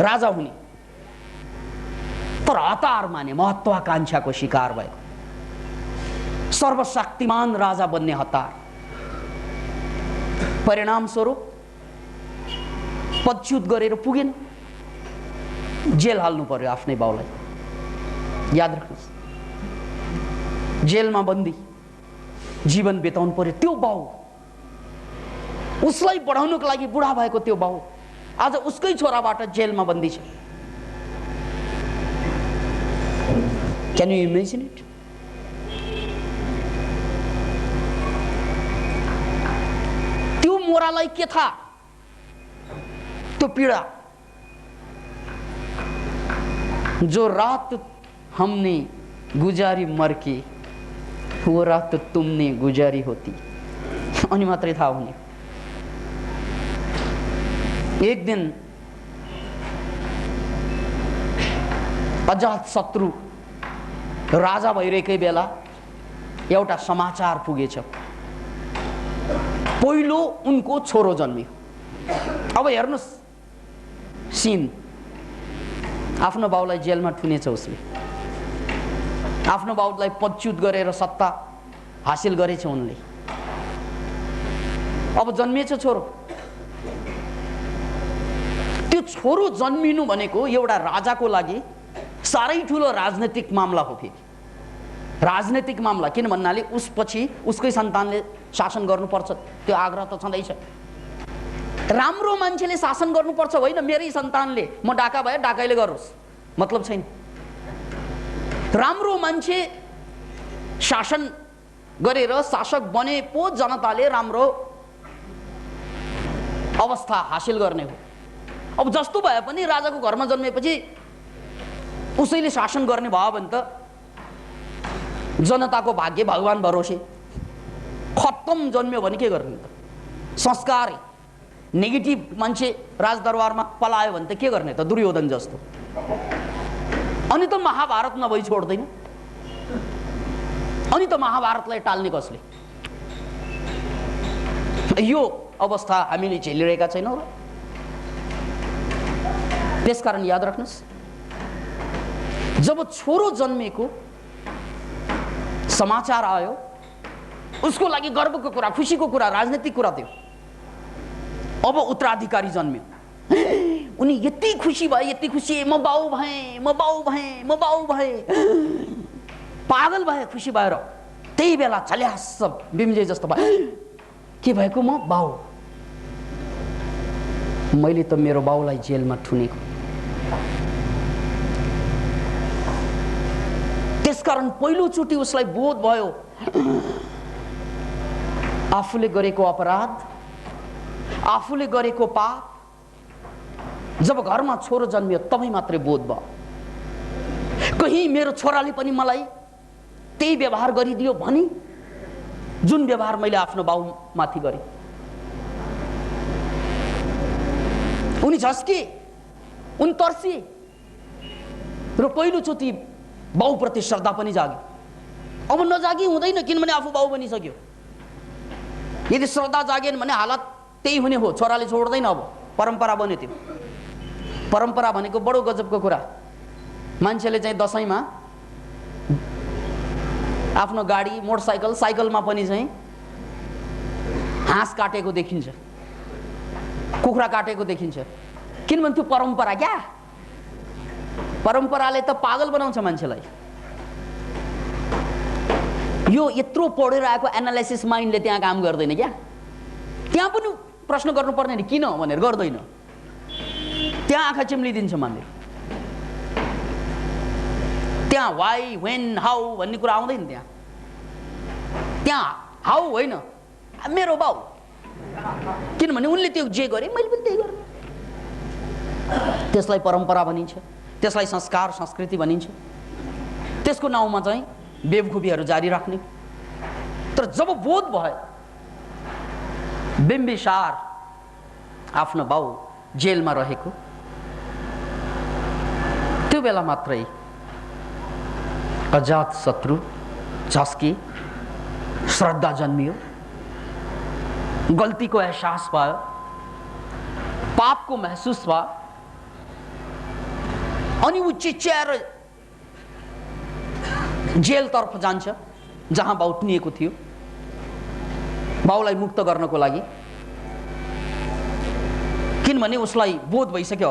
राजा हुने, तर हतार माने, महत्वाकांक्षाको शिकार भएको, सर्वशक्तिमान राजा बन्ने हतार। परिणाम स्वरूप पदच्युत गरेर पुगेन, जेल हाल्नु पर्यो आफ्नै बाउलाई। याद राख्नुहोस्, जेलमा बन्दी जीवन बिताउनु पर्यो। त्यो बाउ, उसलाई पढाउनुको लागि बुढा भएको त्यो बाउ आज उसकै छोराबाट जेलमा बन्दी छ। Can you imagine it? त्यो मोरालाई के थाहा त्यो पीड़ा? जो रात हमने गुजारी मर के, वो रात तुमने गुजारी होती। अनि मात्रै थाहा हुने। एक दिन अजात शत्रु राजा भइरहेकै बेला एउटा समाचार पुगेछ। पहिलो उनको छोरो जन्मियो। अब हेर्नुस् सीन, आफ्नो बाउलाई जेलमा ठुनेछ उसले, आफ्नो बाउलाई पदच्युत गरेर सत्ता हासिल गरेछ उनले। अब जन्मिएछ छोरो। त्यो छोरो जन्मिनु भनेको एउटा राजाको लागि साह्रै ठुलो राजनीतिक मामला हो। फेरि राजनीतिक मामला, किन भन्नाले उसपछि उसकै सन्तानले शासन गर्नुपर्छ, त्यो आग्रह त छँदैछ। राम्रो मान्छेले शासन गर्नुपर्छ होइन, मेरै सन्तानले, म डाका भए डाकैले गरोस्, मतलब छैन। राम्रो मान्छे शासन गरेर शासक बने पो जनताले राम्रो अवस्था हासिल गर्ने हो। अब जस्तो भए पनि राजाको घरमा जन्मेपछि उसैले शासन गर्ने भयो भने त जनताको भाग्य भगवान भरोसे। खत्तम जन्म्यो भने के गर्ने त? संस्कार नेगेटिभ मान्छे राजदरबारमा पलायो भने त के गर्ने त? दुर्योधन जस्तो। अनि त महाभारत नभई छोड्दैन। अनि त महाभारतलाई टाल्ने कसले? यो अवस्था हामीले झेलिरहेका छैनौँ र त्यसकारण याद राख्नुस्, जब छोरो जन्मेको समाचार आयो उसको लागि गर्वको कुरा, खुसीको कुरा, राजनीतिक कुरा थियो। अब उत्तराधिकारी जन्म्यो, उनी यति खुसी भए, यति खुसी, म बाउ भएँ, म बाउ भएँ, म बाउ भएँ, पागल भए खुसी भएर। त्यही बेला चल्यास बिमजे जस्तो भयो, के भएको? म बाउ। मैले त मेरो बाउलाई जेलमा थुनेको। त्यसकारण पहिलोचोटि उसलाई बोध भयो आफूले गरेको अपराध, आफूले गरेको पाप। जब घरमा छोरो जन्मियो तबै मात्रै बोध भयो, कहीं मेरो छोराले पनि मलाई त्यही व्यवहार गरिदियो भनी जुन व्यवहार मैले आफ्नो बाउमाथि गरेँ। उनी झस्के, उनी तर्सिए र पहिलोचोटि बाउप्रति श्रद्धा पनि जाग्यो। अब नजागी हुँदैन, किनभने आफू बाउ बनिसक्यो। यदि श्रद्धा जागेन भने हालत त्यही हुने हो, छोराले छोड्दैन। अब परम्परा बन्यो। त्यो परम्परा भनेको बडो गजबको कुरा। मान्छेले चाहिँ दशैंमा आफ्नो गाडी, मोटरसाइकल, साइकलमा पनि चाहिँ हाँस काटेको देखिन्छ, कुखुरा काटेको देखिन्छ। किनभने त्यो परम्परा क्या। परम्पराले त पागल बनाउँछ मान्छेलाई। यो यत्रो पढेर आएको एनालाइसिस माइन्डले त्यहाँ काम गर्दैन क्या। त्यहाँ पनि प्रश्न गर्नुपर्ने नि किन भनेर गर्दैन। त्यहाँ आँखा चिम्लिदिन्छ मान्छे। त्यहाँ वाइ, व्हेन, हाउ भन्ने कुरा आउँदैन। त्यहाँ हाउ होइन, मेरो बाउ। किनभने उनले त्यो जे गरे मैले पनि त्यही गर्ने। त्यसलाई परम्परा भनिन्छ, त्यसलाई संस्कार संस्कृति भनिन्छ। त्यसको नाउँमा चाहिँ बेवकुफीहरू जारी राख्ने। तर जब बोध भयो बिम्बिसार आफ्नो बाउ जेलमा रहेको, त्यो बेला मात्रै अजात शत्रु झस्के, श्रद्धा जन्मियो, गल्तीको एहसास भयो, पापको महसुस भयो। अनि ऊ चिच्याएर जेलतर्फ जान्छ जहाँ बाउ टुनिएको थियो, बाउलाई मुक्त गर्नको लागि। किनभने उसलाई बोध भइसक्यो।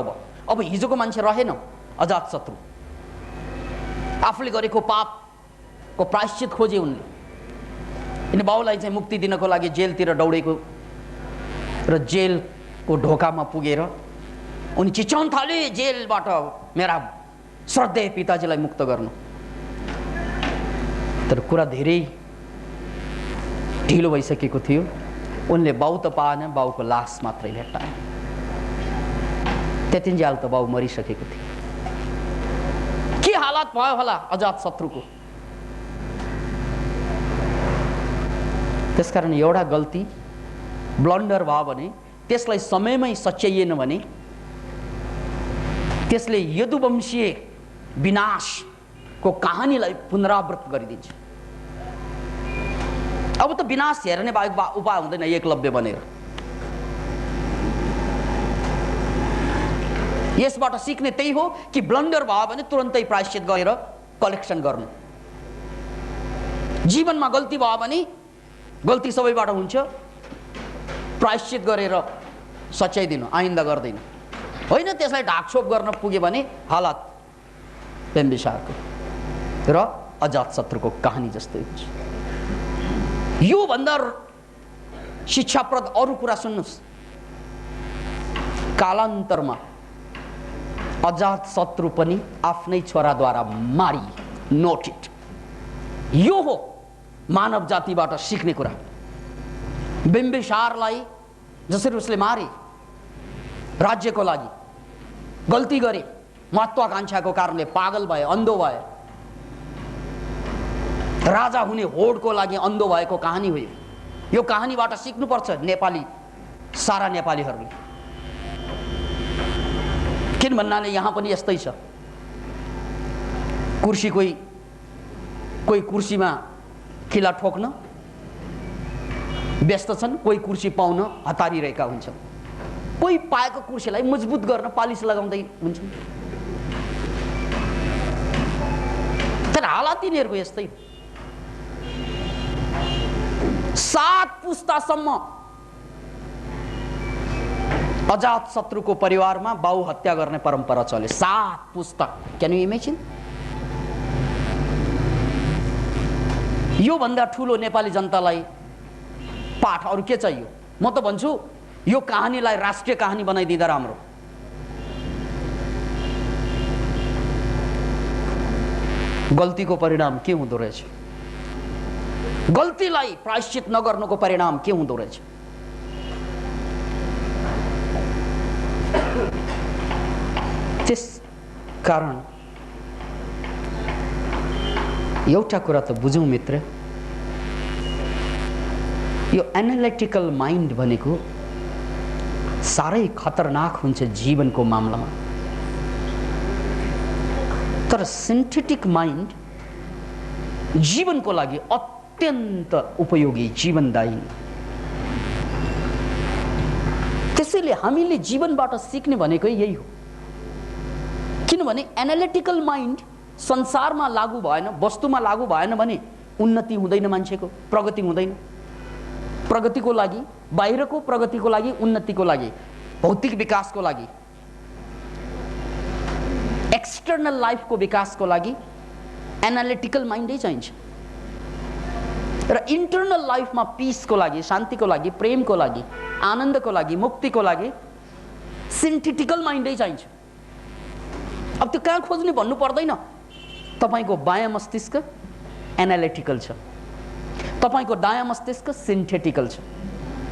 अब हिजोको मान्छे रहेन अजात शत्रु। आफूले गरेको पापको प्रायश्चित खोजे उनले। अनि बाउलाई चाहिँ मुक्ति दिनको लागि जेलतिर दौडेको र जेलको ढोकामा पुगेर उनी चिच्याउन थाले, जेलबाट मेरा श्रद्धेय पिताजीलाई मुक्त गर्नु। तर कुरा धेरै ढिलो भइसकेको थियो। उनले बाउ त पाएन, बाउको लास मात्रै भेट्टाए। त्यतिन्जेल त बाउ मरिसकेको थियो। के हालत भयो होला अजात शत्रुको। त्यसकारण एउटा गल्ती, ब्लन्डर भयो भने त्यसलाई समयमै सच्याइएन भने त्यसले यदुवंशीय विनाशको कहानीलाई पुनरावृत्त गरिदिन्छ। अब त विनाश हेर्ने बाहेक उपाय हुँदैन एकलव्य बनेर। यसबाट सिक्ने त्यही हो कि ब्लन्डर भयो भने तुरन्तै प्रायश्चित गरेर कलेक्सन गर्नु। जीवनमा गल्ती भयो भने गल्ती सबैबाट हुन्छ, प्रायश्चित गरेर सच्याइदिनु, आइन्दा गर्दैन। होइन त्यसलाई ढाकछोप गर्न पुग्यो भने हालत बिम्बिसारको र अजात शत्रुको कहानी जस्तै हुन्छ। यो भन्दा शिक्षाप्रद अरू कुरा सुन्नुस्। कालान्तरमा अजात शत्रु पनि आफ्नै छोराद्वारा मारी। नोटेड। यो हो मानव जातिबाट सिक्ने कुरा। बिम्बिसारलाई जसरी उसले मारे राज्यको लागि गल्ती गरे, महत्वाकांक्षाको कारणले पागल भए, अन्धो भए, राजा हुने होडको लागि अन्धो भएको कहानी हो। यो कहानीबाट सिक्नुपर्छ नेपाली, सारा नेपालीहरूले। किन भन्नाले यहाँ पनि यस्तै छ। कुर्सी कोही कुर्सीमा किला ठोक्न व्यस्त छन्, कोही कुर्सी पाउन हतारिरहेका हुन्छन्, कोही पाएको कुर्सीलाई मजबुत गर्न पालिस लगाउँदै हुन्छन्। तर हालत यिनीहरूको यस्तै। 7 पुस्तासम्म अजात शत्रुको परिवारमा बाउ हत्या गर्ने परम्परा चल्यो। 7 पुस्ता। Can you imagine? यो भन्दा ठुलो नेपाली जनतालाई पाठ अरु के चाहियो? म त भन्छु यो कहानीलाई राष्ट्रिय कहानी बनाइदिँदा राम्रो। गल्तीको परिणाम के हुँदो रहेछ? गल्तीलाई प्रायश्चित नगर्नुको परिणाम के हुँदो रहेछ? त्यस कारण एउटा कुरा त बुझौँ मित्र, यो एनालिटिकल माइन्ड भनेको साह्रै खतरनाक हुन्छ जीवनको मामलामा। तर सिन्थेटिक माइन्ड जीवनको लागि अत्यन्त उपयोगी, जीवनदायी। त्यसैले हामीले जीवनबाट सिक्ने भनेको यही हो। किनभने एनालिटिकल माइन्ड संसारमा लागू भएन, वस्तुमा लागू भएन भने उन्नति हुँदैन, मान्छेको प्रगति हुँदैन। प्रगतिको लागि, बाहिरको प्रगतिको लागि, उन्नतिको लागि, भौतिक विकासको लागि, एक्सटर्नल लाइफको विकासको लागि एनालिटिकल माइन्डै चाहिन्छ। र इन्टर्नल लाइफमा पिसको लागि, शान्तिको लागि, प्रेमको लागि, आनन्दको लागि, मुक्तिको लागि सिन्थेटिकल माइन्डै चाहिन्छ। अब त्यो कहाँ खोज्ने भन्नु पर्दैन। तपाईको बायाँ मस्तिष्क एनालिटिकल छ, तपाईको दायाँ मस्तिष्क सिन्थेटिकल छ।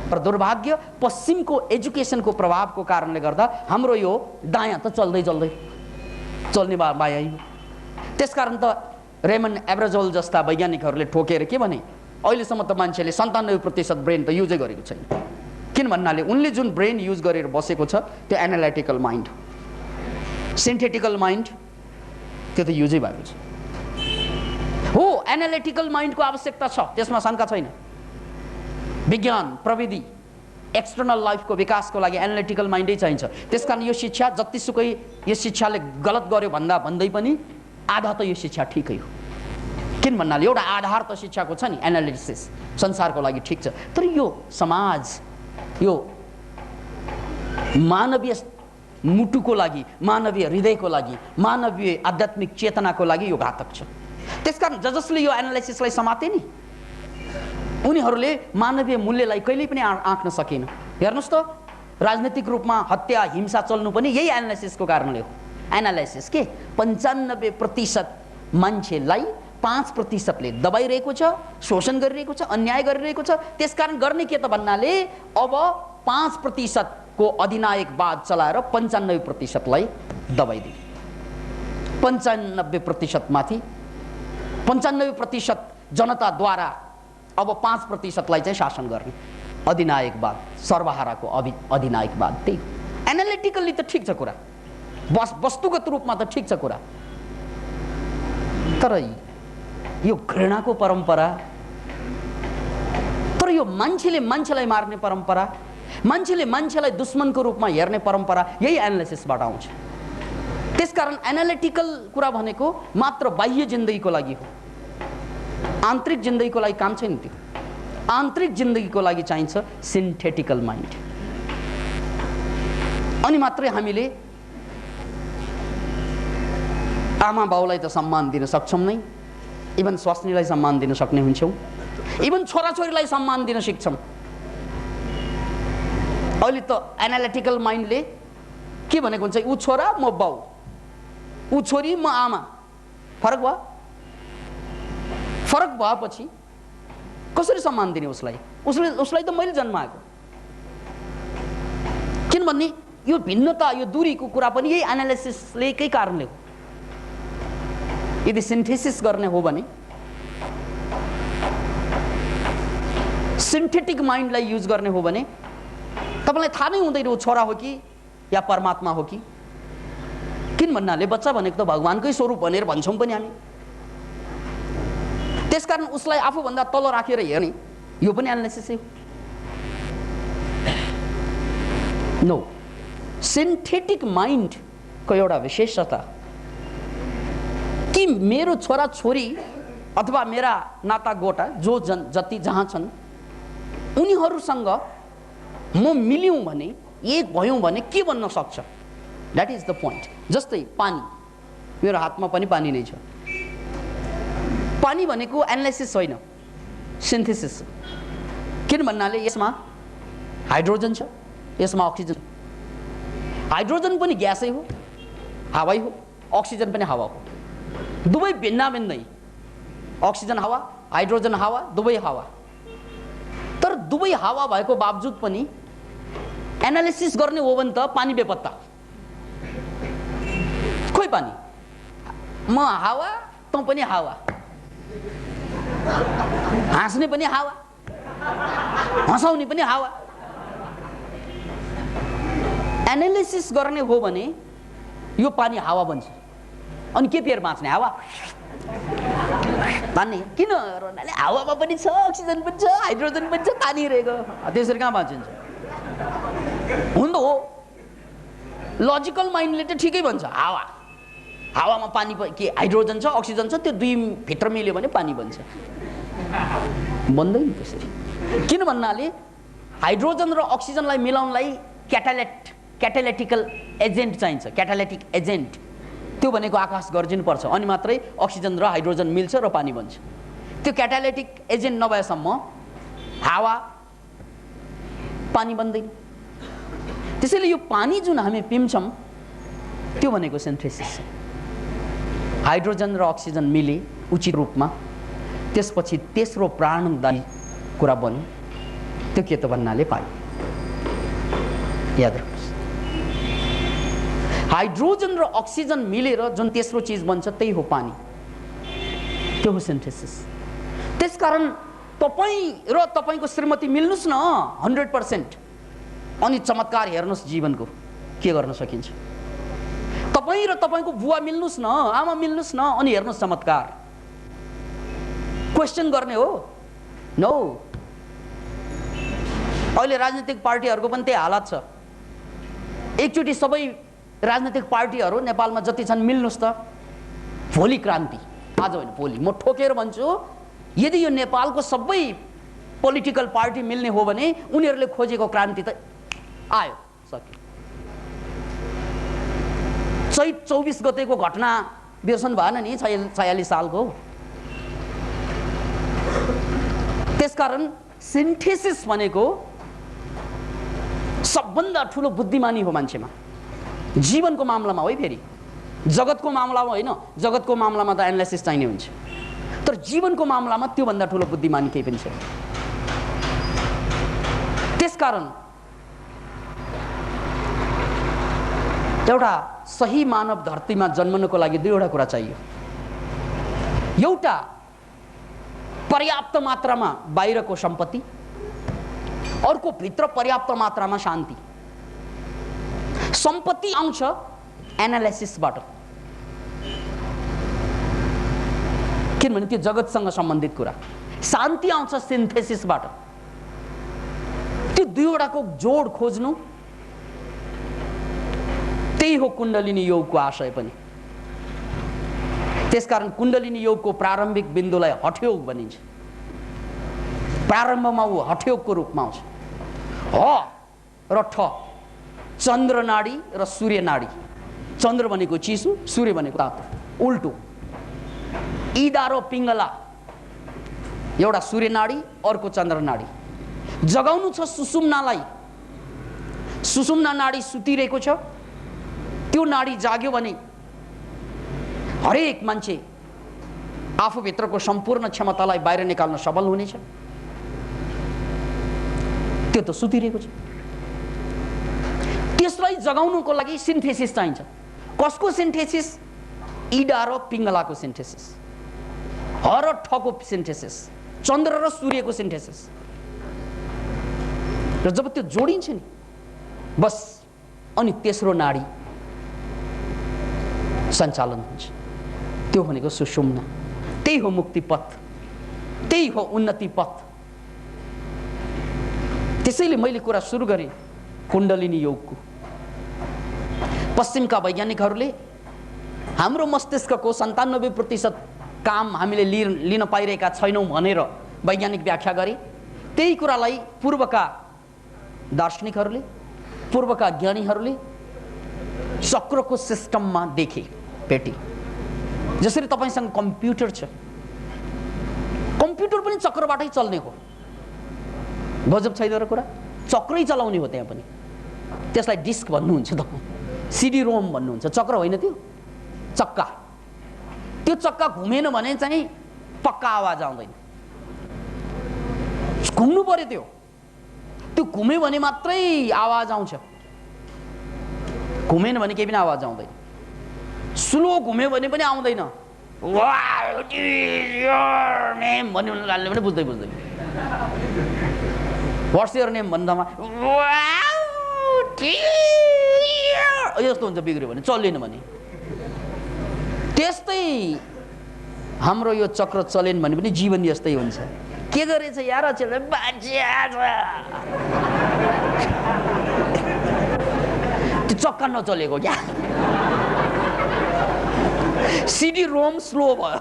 र दुर्भाग्य पश्चिमको एजुकेसनको प्रभावको कारणले गर्दा हाम्रो यो दायाँ त चल्ने बायाँ हो। त्यसकारण त रेमन्ड एब्राजोल जस्ता वैज्ञानिकहरूले ठोकेर के भने, अहिलेसम्म त मान्छेले 97% ब्रेन त युजै गरेको छैन। किन भन्नाले उनले जुन ब्रेन युज गरेर बसेको छ त्यो एनालिटिकल माइन्ड हो। सिन्थेटिकल माइन्ड त्यो त युजै भएको छ। हो, एनालिटिकल माइन्डको आवश्यकता छ, त्यसमा शङ्का छैन। विज्ञान, प्रविधि, एक्सटर्नल लाइफको विकासको लागि एनालिटिकल माइन्डै चाहिन्छ। त्यसकारण यो शिक्षा जतिसुकै यो शिक्षाले गलत गर्यो भन्दै पनि आधा त यो शिक्षा ठिकै हो। किन भन्नाले एउटा आधार त शिक्षाको छ नि, एनालिसिस संसारको लागि ठिक छ। तर यो समाज, यो मानवीय मुटुको लागि, मानवीय हृदयको लागि, मानवीय आध्यात्मिक चेतनाको लागि यो घातक छ। त्यसकारण जसले यो एनालिसिसलाई समाते नि, उनीहरूले मानवीय मूल्यलाई कहिल्यै पनि आँक्न सकेन। हेर्नुहोस् त, राजनीतिक रूपमा हत्या, हिंसा चल्नु पनि यही एनालिसिसको कारणले हो। एनालिसिस के 95% मान्छेलाई 5%ले दबाइरहेको छ, शोषण गरिरहेको छ, अन्याय गरिरहेको छ। त्यसकारण गर्ने के त भन्नाले अब 5% को अधिनायकवाद चलाएर 95%लाई दबाइदिने। 95% माथि 95% जनताद्वारा अब 5%लाई चाहिँ शासन गर्ने अधिनायकवाद, सर्वहाराको अधिनायकवाद। त्यही एनालिटिकल्ली त ठिक छ कुरा, वस्तुगत रूपमा त ठिक छ कुरा। तर यो घृणाको परम्परा, तर यो मान्छेले मान्छेलाई मार्ने परम्परा, मान्छेले मान्छेलाई दुश्मनको रूपमा हेर्ने परम्परा यही एनालिसिसबाट आउँछ। त्यसकारण एनालिटिकल कुरा भनेको मात्र बाह्य जिन्दगीको लागि हो, आन्तरिक जिन्दगीको लागि काम छैन त्यो। आन्तरिक जिन्दगीको लागि चाहिन्छ सिन्थेटिकल माइन्ड। अनि मात्रै हामीले आमा बाउलाई त सम्मान दिन सक्छौँ नै, इभन स्वास्नीलाई सम्मान दिन सक्ने हुन्छौँ, इभन छोराछोरीलाई सम्मान दिन सिक्छौँ। अहिले त एनालिटिकल माइन्डले के भनेको हुन्छ, ऊ छोरा म बाउ, ऊ छोरी म आमा। फरक भयो। फरक भएपछि कसरी सम्मान दिने उसलाई? उसलाई त मैले जन्माएको। किनभने यो भिन्नता, यो दूरीको कुरा पनि यही एनालिसिसले कै कारणले हो। यदि सिन्थेसिस गर्ने हो भने, सिन्थेटिक माइन्डलाई युज गर्ने हो भने तपाईलाई थाहा नै हुँदैन ऊ छोरा हो कि या परमात्मा हो कि। किन भन्नाले बच्चा भनेको त भगवानकै स्वरूप भनेर भन्छौँ पनि हामी। त्यसकारण उसलाई आफूभन्दा तल राखेर हेर्ने यो पनि एनालिसिसै हो। नो, सिन्थेटिक माइन्डको एउटा विशेषता कि मेरो छोरा छोरी अथवा मेरा नाता गोटा जो जति जहाँ छन् उनीहरूसँग म मिल्यौँ भने, एक भयौँ भने के बन्न सक्छ, द्याट इज द पोइन्ट। जस्तै पानी, मेरो हातमा पनि पानी नै छ। पानी भनेको एनालिसिस होइन, सिन्थेसिस। किन भन्नाले यसमा हाइड्रोजन छ, यसमा अक्सिजन। हाइड्रोजन पनि ग्यासै हो, हावै हो, अक्सिजन पनि हावा हो। दुवै भिन्न भिन्नै, अक्सिजन हावा, हाइड्रोजन हावा, दुवै हावा। तर दुवै हावा भएको बावजुद पनि एनालिसिस गर्ने हो भने त पानी बेपत्ता। खोइ पानी, म हावा तँ पनि हावा, हाँस्ने पनि हावा, हँसाउने पनि हावा। एनालिसिस गर्ने हो भने यो पानी हावा बन्छ। अनि के पेयर बाँच्ने, हावा भन्ने किन? हावामा पनि छ, अक्सिजन पनि छ, हाइड्रोजन पनि छ, पानी रहेको, त्यसरी कहाँ बाँचिन्छ? हुन त हो, लजिकल माइन्डले त ठिकै भन्छ, हावा, हावामा पानी के हाइड्रोजन छ, अक्सिजन छ, त्यो दुई भित्र मिल्यो भने पानी बन्छ। बन्दैन त्यसरी। किन भन्नाले हाइड्रोजन र अक्सिजनलाई मिलाउनलाई क्याटालिटिकल एजेन्ट चाहिन्छ, क्याटालिटिक एजेन्ट। त्यो भनेको आकाश गर्जिनुपर्छ, अनि मात्रै अक्सिजन र हाइड्रोजन मिल्छ र पानी बन्छ। त्यो क्याटालिटिक एजेन्ट नभएसम्म हावा पानी बन्दैन। त्यसैले यो पानी जुन हामी पिउँछौँ त्यो भनेको सिन्थेसिस। हाइड्रोजन र अक्सिजन मिले उचित रूपमा, त्यसपछि तेस्रो प्राणदायी कुरा बन्यो, त्यो के त भन्नाले पानी। याद राख्नुहोस्, हाइड्रोजन र अक्सिजन मिलेर जुन तेस्रो चिज बन्छ त्यही हो पानी, त्यो हो सिन्थेसिस। त्यसकारण तपाईँ र तपाईँको श्रीमती मिल्नुस् न 100%, अनि चमत्कार हेर्नुहोस् जीवनको के गर्न सकिन्छ। तपाईँ र तपाईँको बुवा मिल्नुस् न, आमा मिल्नुस् न, अनि हेर्नुहोस् चमत्कार। क्वेसन गर्ने हो? नो। अहिले राजनीतिक पार्टीहरूको पनि त्यही हालत छ। एकचोटि सबै राजनीतिक पार्टीहरू नेपालमा जति छन् मिल्नुस् त, भोलि क्रान्ति। आज होइन, भोलि। म ठोकेर भन्छु, यदि यो नेपालको सबै पोलिटिकल पार्टी मिल्ने हो भने उनीहरूले खोजेको क्रान्ति त आयो, सक्यो। चैत 24 गतेको घटना बिर्सनु भएन नि, 46 सालको। त्यसकारण सिन्थेसिस भनेको सबभन्दा ठुलो बुद्धिमानी हो मान्छेमा, जीवनको मामलामा हो है। फेरि जगतको मामलामा होइन, जगतको मामलामा त एनालिसिस चाहिने हुन्छ, तर जीवनको मामलामा त्योभन्दा ठुलो बुद्धिमानी केही पनि छैन। त्यसकारण एउटा सही मानव धरतीमा जन्मनको लागि दुईवटा कुरा चाहियो। एउटा पर्याप्त मात्रामा बाहिरको सम्पत्ति, अर्को भित्र पर्याप्त मात्रामा शान्ति। सम्पत्ति आउँछ एनालिसिसबाट, किनभने त्यो जगतसँग सम्बन्धित कुरा। शान्ति आउँछ सिन्थेसिसबाट। त्यो दुईवटाको जोड खोज्नु, त्यही हो कुण्डलिनी योगको आशय पनि। त्यसकारण कुण्डलिनी योगको प्रारम्भिक बिन्दुलाई हठयोग भनिन्छ। प्रारम्भमा ऊ हठयोगको रूपमा आउँछ। ह र ठ, चन्द्र नाडी र सूर्य नाडी। चन्द्र भनेको चिसो, सूर्य भनेको तातो, उल्टो। इदा र पिङ्गला, एउटा सूर्य नाडी, अर्को चन्द्र नाडी। जगाउनु छ सुषुम्नालाई। सुषुम्ना नाडी सुतिरहेको छ, त्यो नाडी जाग्यो भने हरेक मान्छे आफूभित्रको सम्पूर्ण क्षमतालाई बाहिर निकाल्न सबल हुनेछ। त्यो त सुतिरहेको छ। त्यसलाई त्यसलाई जगाउनुको लागि सिन्थेसिस चाहिन्छ। कसको सिन्थेसिस? इडा र पिङ्गलाको सिन्थेसिस, ह र ठको सिन्थेसिस, चन्द्र र सूर्यको सिन्थेसिस। र जब त्यो जोडिन्छ नि बस, अनि तेस्रो नाडी सञ्चालन हुन्छ। त्यो भनेको सुषुम्ना। त्यही हो मुक्ति पथ, त्यही हो उन्नति पथ। त्यसैले मैले कुरा सुरु गरेँ कुण्डलिनी योगको। पश्चिमका वैज्ञानिकहरूले हाम्रो मस्तिष्कको 97% काम हामीले लिन पाइरहेका छैनौँ भनेर वैज्ञानिक व्याख्या गरे। त्यही कुरालाई पूर्वका दार्शनिकहरूले, पूर्वका ज्ञानीहरूले चक्रको सिस्टममा देखे, भेटे। जसरी तपाईसँग कम्प्युटर छ, कम्प्युटर पनि चक्रबाटै चल्ने हो। गजब छैन र कुरा? चक्रै चलाउने हो त्यहाँ पनि। त्यसलाई डिस्क भन्नुहुन्छ तपाईँ, सिडी रोम भन्नुहुन्छ, चक्र होइन त्यो, चक्का। त्यो चक्का घुमेन भने चाहिँ पक्का आवाज आउँदैन, घुम्नु पर्यो त्यो। त्यो घुम्यो भने मात्रै आवाज आउँछ, घुमेन भने केही पनि आवाज आउँदैन। स्लो घुम्यो भने पनि आउँदैन। What is your name भन्ने गालीले पनि बुझ्दै बुझ्दैन। What's your name भन्दामा यस्तो हुन्छ, बिग्रियो भने, चलेन भने। त्यस्तै हाम्रो यो चक्र चलेन भने पनि जीवन यस्तै हुन्छ। के गरेछ यार, त्यो चक्का नचलेको क्या, सिडी रोम स्लो भयो।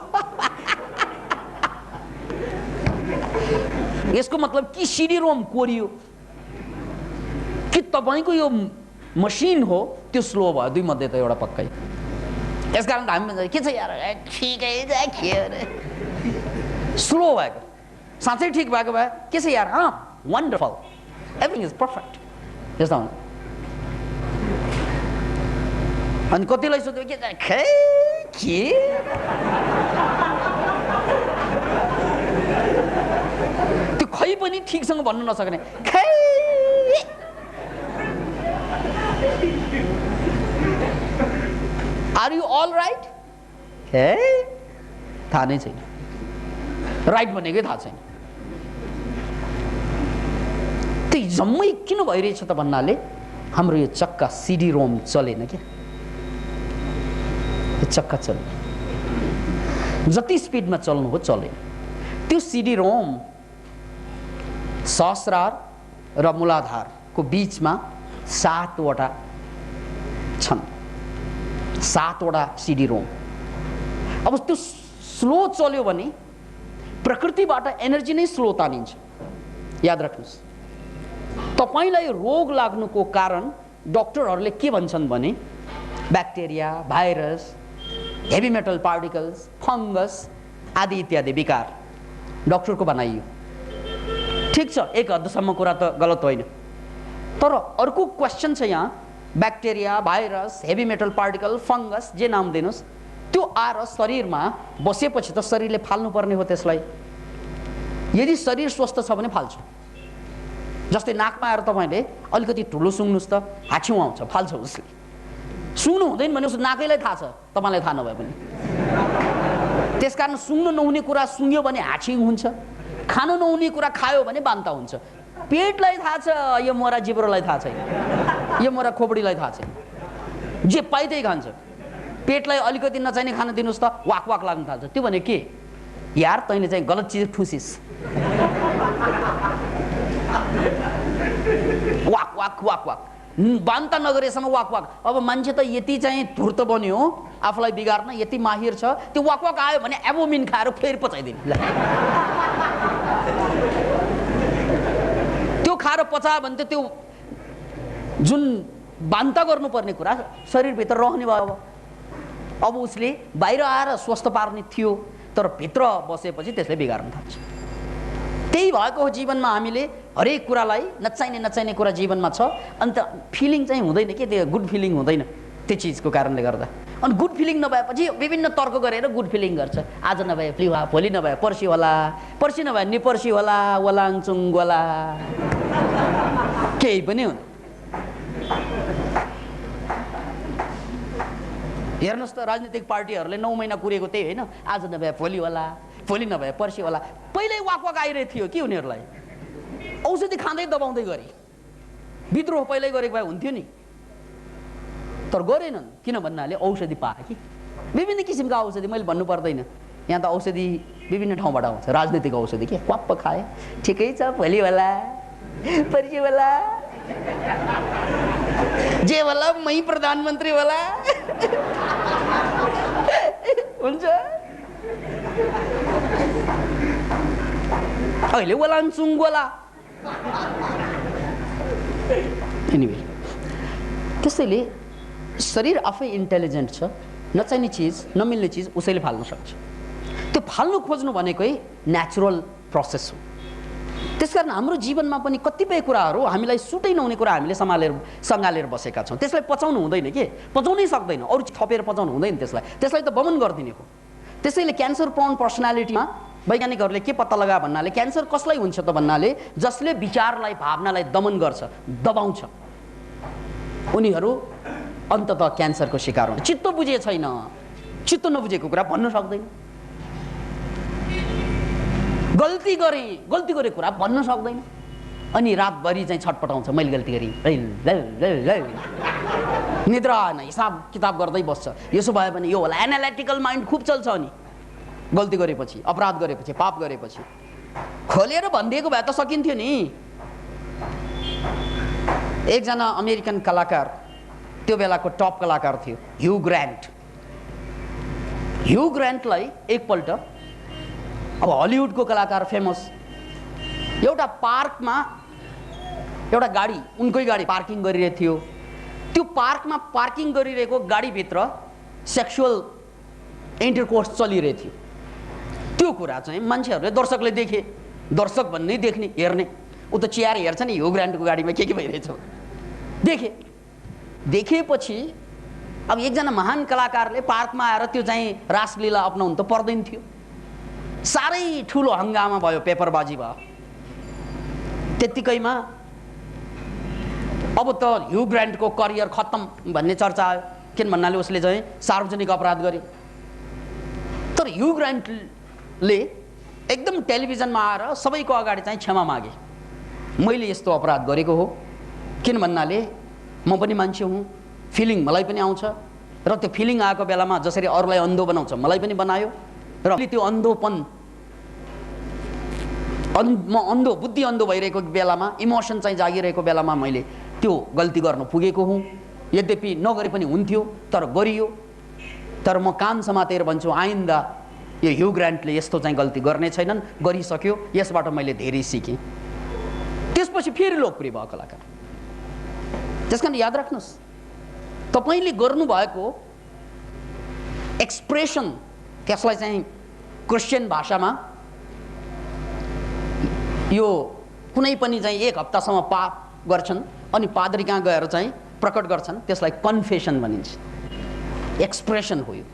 यसको मतलब कि सिडी रोम कोरियो कि तपाईको यो मसिन हो त्यो स्लो भयो। दुई मध्ये त एउटा पक्कै। यसकारण हामी भन्छ के छ यार, ठिकै छ के अरे, स्लो भएको। साँच्चै ठिक भएको भए के छ यार, वन्डरफुल, एभ्रिथिङ इज पर्फेक्ट, यस्तो हुन्छ। अनि कतिलाई सोध्यो के खै के त्यो खै पनि ठिकसँग भन्नु नसक्ने, खै आर यु अल राइट, है थाहा नै छैन। राइट भनेकै थाहा छैन। त्यो जम्मै किन भइरहेछ त भन्नाले हाम्रो यो चक्का सिडी रोम चलेन क्या। यो चक्का चल्ने, जति स्पिडमा चल्नु हो चलेन। त्यो सिडी रोम सहस्रार र मूलाधारको बीचमा 7वटा छन्, 7वटा सिडी रोम। अब त्यो स्लो चल्यो भने प्रकृतिबाट एनर्जी नै स्लो तानिन्छ। याद राख्नुहोस्, तपाईलाई रोग लाग्नुको कारण डाक्टरहरूले के भन्छन् भने bacteria, virus, heavy metal particles, fungus आदि इत्यादि विकार डाक्टरको बनाइयो। ठिक छ, एक हदसम्म कुरा त गलत होइन। तर अर्को क्वेसन छ यहाँ, bacteria, virus, heavy metal particle, fungus जे नाम दिनुहोस्, त्यो आएर शरीरमा बसेपछि त शरीरले फाल्नु पर्ने हो त्यसलाई। यदि शरीर स्वस्थ छ भने फाल्छ। जस्तै नाकमा आएर तपाईँले अलिकति ठुलो सुँग्नुहोस् त हाँछ्यौँ आउँछ, फाल्छ उसले। सुँग्नु हुँदैन भने उसको नाकैलाई थाहा छ, तपाईँलाई थाहा नभए पनि। त्यसकारण सुँग्नु नहुने कुरा सुँग्यो भने हाँछिङ हुन्छ, खानु नहुने कुरा खायो भने बान्ता हुन्छ। पेटलाई थाहा छ, यो मोरा जिब्रोलाई थाहा छैन, यो मोरा खोपडीलाई थाहा छैन, जे पाइ त्यही खान्छ। पेटलाई अलिकति नचाहिने खाना दिनुहोस् त वाक वाक लाग्न थाल्छ। त्यो भने के यार, तैँले चाहिँ गलत चिज ठुसिस, वाक वाक वाक वाक, बान्ता नगरेसम्म वाक वाक। अब मान्छे त यति चाहिँ धुर्त बन्यो आफूलाई बिगार्न, यति माहिर छ, त्यो वाक वाक आयो भने एबोमिन खाएर फेरि पचाइदिने। त्यो खाएर पचायो भने त त्यो जुन बान्ता गर्नुपर्ने कुरा शरीरभित्र रहने भयो। अब उसले बाहिर आएर स्वस्थ पार्ने थियो, तर भित्र बसेपछि त्यसले बिगार्न थाल्छ। त्यही भएको हो जीवनमा। हामीले हरेक कुरालाई नचाहिने कुरा जीवनमा छ, अन्त फिलिङ चाहिँ हुँदैन के, त्यो गुड फिलिङ हुँदैन त्यो चिजको कारणले गर्दा। अनि गुड फिलिङ नभएपछि विभिन्न तर्क गरेर गुड फिलिङ गर्छ। आज नभए भोलि नभए पर्सि होला, पर्सि नभए निपर्सि होला, वलाङचुङ गोला, केही पनि हुँदैन। हेर्नुहोस् त राजनीतिक पार्टीहरूले 9 महिना कुरेको त्यही होइन, आज नभए भोलि होला, भोलि नभए पर्सि होला। पहिल्यै वाक आइरहेको थियो कि उनीहरूलाई, औषधि खाँदै दबाउँदै गरे। विद्रोह पहिल्यै गरेको भए हुन्थ्यो नि, तर गरेनन्। किन भन्नाले औषधि पाए कि। विभिन्न किसिमका औषधि, मैले भन्नु पर्दैन, यहाँ त औषधि विभिन्न ठाउँबाट आउँछ। राजनीतिक औषधि के क्वाप्प खाए ठिकै छ, भोलि होला पर्सि होला, जे होला मै प्रधानमन्त्री होला हुन्छ। अहिले होला चुङ गोला। एनिवे, त्यसैले शरीर आफै इन्टेलिजेन्ट छ। नचाहिने चिज, नमिल्ने चिज उसैले फाल्न सक्छ। त्यो फाल्नु खोज्नु भनेकै नेचुरल प्रोसेस हो। त्यसकारण हाम्रो जीवनमा पनि कतिपय कुराहरू हामीलाई सुटै नहुने कुरा हामीले सँगालेर बसेका छौँ। त्यसलाई पचाउनु हुँदैन के, पचाउनै सक्दैन, अरू थपेर पचाउनु हुँदैन। त्यसलाई त बमन गरिदिने हो। त्यसैले क्यान्सर प्रोन पर्सनालिटीमा वैज्ञानिकहरूले के पत्ता लगाए भन्नाले क्यान्सर कसलाई हुन्छ त भन्नाले जसले विचारलाई, भावनालाई दमन गर्छ, दबाउँछ, उनीहरू अन्ततः क्यान्सरको शिकार हुन्छ। चित्त बुझे छैन, चित्त नबुझेको कुरा भन्न सक्दैन। गल्ती गरे कुरा भन्न सक्दैन। अनि रातभरि चाहिँ छटपटाउँछ, मैले गल्ती गरेँ, निद्रा नै हिसाब किताब गर्दै बस्छ। यसो भयो भने यो होला, एनालिटिकल माइन्ड खुब चल्छ। अनि गल्ती गरेपछि, अपराध गरेपछि, पाप गरेपछि खोलेर भनिदिएको भए त सकिन्थ्यो नि। एकजना अमेरिकन कलाकार, त्यो बेलाको टप कलाकार थियो, ह्यू ग्रान्ट। ह्यू ग्रान्टलाई एकपल्ट, अब हलिउडको कलाकार फेमस, एउटा पार्कमा एउटा गाडी, उनकै गाडी पार्किङ गरिरहेको थियो। त्यो पार्कमा पार्किङ गरिरहेको गाडीभित्र सेक्सुअल इन्टरकोर्स चलिरहेको थियो। त्यो कुरा चाहिँ मान्छेहरूले, दर्शकले देखे। दर्शक भन्ने देख्ने, हेर्ने, ऊ त चियार हेर्छ नि ह्यू ग्रान्टको गाडीमा के भइरहेछ। देखेपछि अब एकजना महान कलाकारले पार्कमा आएर त्यो चाहिँ रासलीला अपनाउनु त पर्दैन थियो। साह्रै ठुलो हङ्गामा भयो, पेपरबाजी भयो। त्यत्तिकैमा अब त ह्यू ग्रान्टको करियर खत्तम भन्ने चर्चा आयो। किन भन्नाले उसले चाहिँ सार्वजनिक अपराध गर्यो। तर ह्यू ग्रान्टले एकदम टेलिभिजनमा आएर सबैको अगाडि चाहिँ क्षमा मागे, मैले यस्तो अपराध गरेको हो। किन भन्नाले म पनि मान्छे हुँ, फिलिङ मलाई पनि आउँछ, र त्यो फिलिङ आएको बेलामा जसरी अरूलाई अन्धो बनाउँछ मलाई पनि बनायो। र त्यो अन्धोपन, म अन्धो, बुद्धि अन्धो भइरहेको बेलामा, इमोसन चाहिँ जागिरहेको बेलामा मैले त्यो गल्ती गर्न पुगेको हुँ। यद्यपि नगरे पनि हुन्थ्यो, तर गरियो। तर म कान समातेर भन्छु, आइन्दा यो ह्यू ग्रान्टले यस्तो चाहिँ गल्ती गर्ने छैनन्, गरिसक्यो। यसबाट मैले धेरै सिकेँ। त्यसपछि फेरि लोकप्रिय भयो कलाकार। त्यसकारण याद राख्नुहोस्, तपाईँले गर्नुभएको एक्सप्रेसन, त्यसलाई चाहिँ क्रिस्चियन भाषामा यो कुनै पनि चाहिँ 1 हप्तासम्म पाप गर्छन् अनि पादरी कहाँ गएर चाहिँ प्रकट गर्छन्, त्यसलाई कन्फेसन भनिन्छ। एक्सप्रेसन हो यो।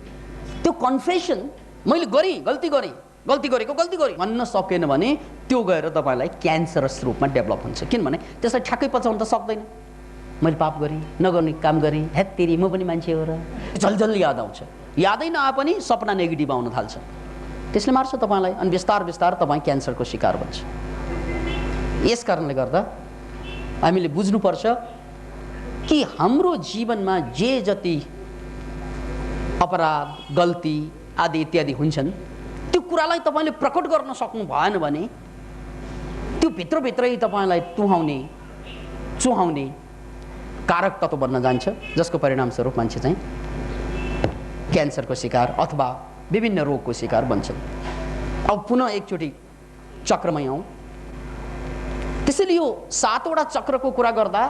त्यो कन्फेसन, मैले गल्ती गरेको भन्न सकेन भने त्यो गएर तपाईँलाई क्यान्सरस रूपमा डेभलप हुन्छ। किनभने त्यसलाई ठ्याक्कै पचाउन त सक्दैन। मैले पाप गरेँ, नगर्ने काम गरेँ, हेत्तेरी म पनि मान्छे हो र झलझल याद आउँछ। यादै नआए पनि सपना नेगेटिभ आउन थाल्छ। त्यसले मार्छ तपाईँलाई, अनि बिस्तार बिस्तार तपाईँ क्यान्सरको शिकार बन्छ। यस कारणले गर्दा हामीले बुझ्नुपर्छ कि हाम्रो जीवनमा जे जति अपराध, गल्ती आदि इत्यादि हुन्छन्, त्यो कुरालाई तपाईँले प्रकट गर्न सक्नु भएन भने त्यो भित्रभित्रै तपाईँलाई चुहाउने कारक तत्त्व बन्न जान्छ, जसको परिणामस्वरूप मान्छे चाहिँ क्यान्सरको शिकार अथवा विभिन्न रोगको शिकार बन्छन्। अब पुनः एकचोटि चक्रमै आउँ। त्यसैले यो 7वटा चक्रको कुरा गर्दा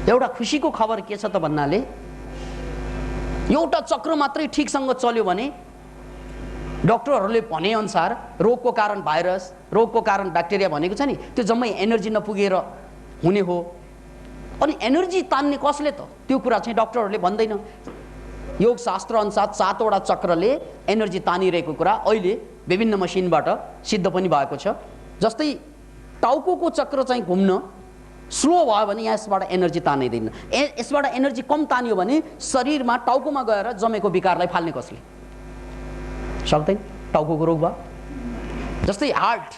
एउटा खुसीको खबर के छ त भन्नाले एउटा चक्र मात्रै ठिकसँग चल्यो भने डाक्टरहरूले भनेअनुसार रोगको कारण भाइरस, रोगको कारण ब्याक्टेरिया भनेको छ नि, त्यो जम्मै एनर्जी नपुगेर हुने हो। अनि एनर्जी तान्ने कसले त, त्यो कुरा चाहिँ डाक्टरहरूले भन्दैन। योग शास्त्र अनुसार 7वटा चक्रले एनर्जी तानिरहेको कुरा अहिले विभिन्न मसिनबाट सिद्ध पनि भएको छ। जस्तै टाउको चक्र चाहिँ घुम्न स्लो भयो भने यसबाट एनर्जी तानिँदैन, यसबाट एनर्जी कम तानियो भने शरीरमा टाउकोमा गएर जमेको विकारलाई फाल्ने कसले सक्दैन? टाउकोको रोग भयो। जस्तै हार्ट,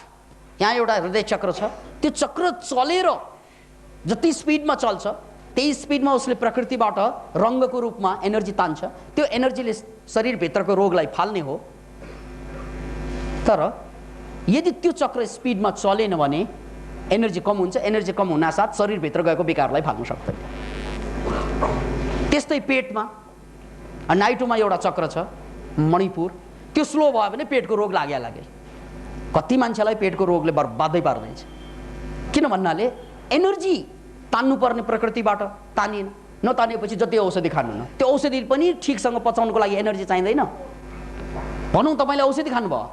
यहाँ एउटा हृदय चक्र छ, त्यो चक्र चलेर जति स्पिडमा चल्छ त्यही स्पिडमा उसले प्रकृतिबाट रङ्गको रूपमा एनर्जी तान्छ, त्यो एनर्जीले शरीरभित्रको रोगलाई फाल्ने हो। तर यदि त्यो चक्र स्पिडमा चलेन भने एनर्जी कम हुन्छ, एनर्जी कम हुनासाथ शरीरभित्र गएको विकारलाई फाल्न सक्दैन। त्यस्तै पेटमा नाइटोमा एउटा चक्र छ मणिपुर, त्यो स्लो भयो भने पेटको रोग लाग्यो। कति मान्छेलाई पेटको रोगले बर्बादै पार्दैछ। किन भन्नाले एनर्जी तान्नु पर्ने प्रकृतिबाट तानिएन, नतानिएपछि जति औषधि खानु न, त्यो औषधि पनि ठिकसँग पचाउनको लागि एनर्जी चाहिँदैन। भनौँ तपाईँले औषधि खानुभयो,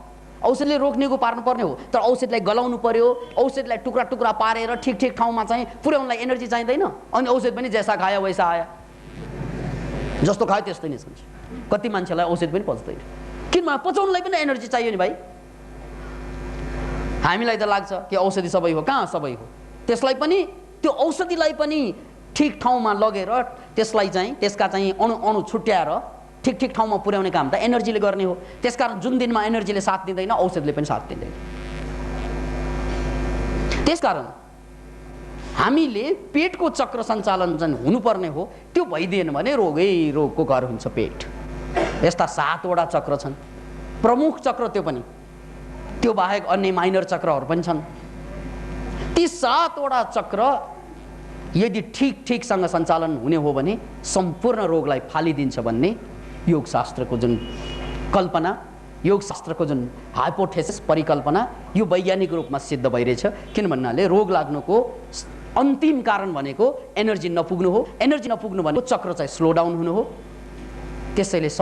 औषधिले रोग निको पार्नुपर्ने हो, तर औषधिलाई गलाउनु पर्यो, औषधिलाई टुक्रा टुक्रा पारेर ठिक ठिक ठाउँमा चाहिँ पुर्याउनलाई एनर्जी चाहिँदैन। अनि औषधि पनि जैसा खायो वैसा आयो, जस्तो खायो त्यस्तै नै हुन्छ। कति मान्छेलाई औषधि पनि पच्दैन, किन पचाउनलाई पनि एनर्जी चाहियो नि भाइ। हामीलाई त लाग्छ कि औषधि सबै हो, कहाँ सबै हो। त्यसलाई पनि, त्यो औषधिलाई पनि ठिक ठाउँमा लगेर त्यसलाई चाहिँ त्यसका चाहिँ अणु छुट्याएर ठिक ठिक ठाउँमा पुर्याउने काम त एनर्जीले गर्ने हो। त्यसकारण जुन दिनमा एनर्जीले साथ दिँदैन औषधिले पनि साथ दिँदैन। त्यसकारण हामीले पेटको चक्र सञ्चालन जुन हुनुपर्ने हो त्यो भइदिएन भने रोगको घर हुन्छ पेट। यस्ता 7 वटा चक्र छन्, प्रमुख चक्र त्यो पनि, त्यो बाहेक अन्य माइनर चक्रहरू पनि छन्। ती 7 वटा चक्र यदि ठिकसँग सञ्चालन हुने हो भने सम्पूर्ण रोगलाई फालिदिन्छ भन्ने योगशास्त्रको जुन कल्पना, योगशास्त्रको जुन हाइपोथेसिस परिकल्पना, यो वैज्ञानिक रूपमा सिद्ध भइरहेछ। किन भन्नाले रोग लाग्नुको अन्तिम कारण भनेको एनर्जी नपुग्नु हो। एनर्जी नपुग्नु भनेको चक्र चाहिँ स्लो डाउन हुनु हो। त्यसैले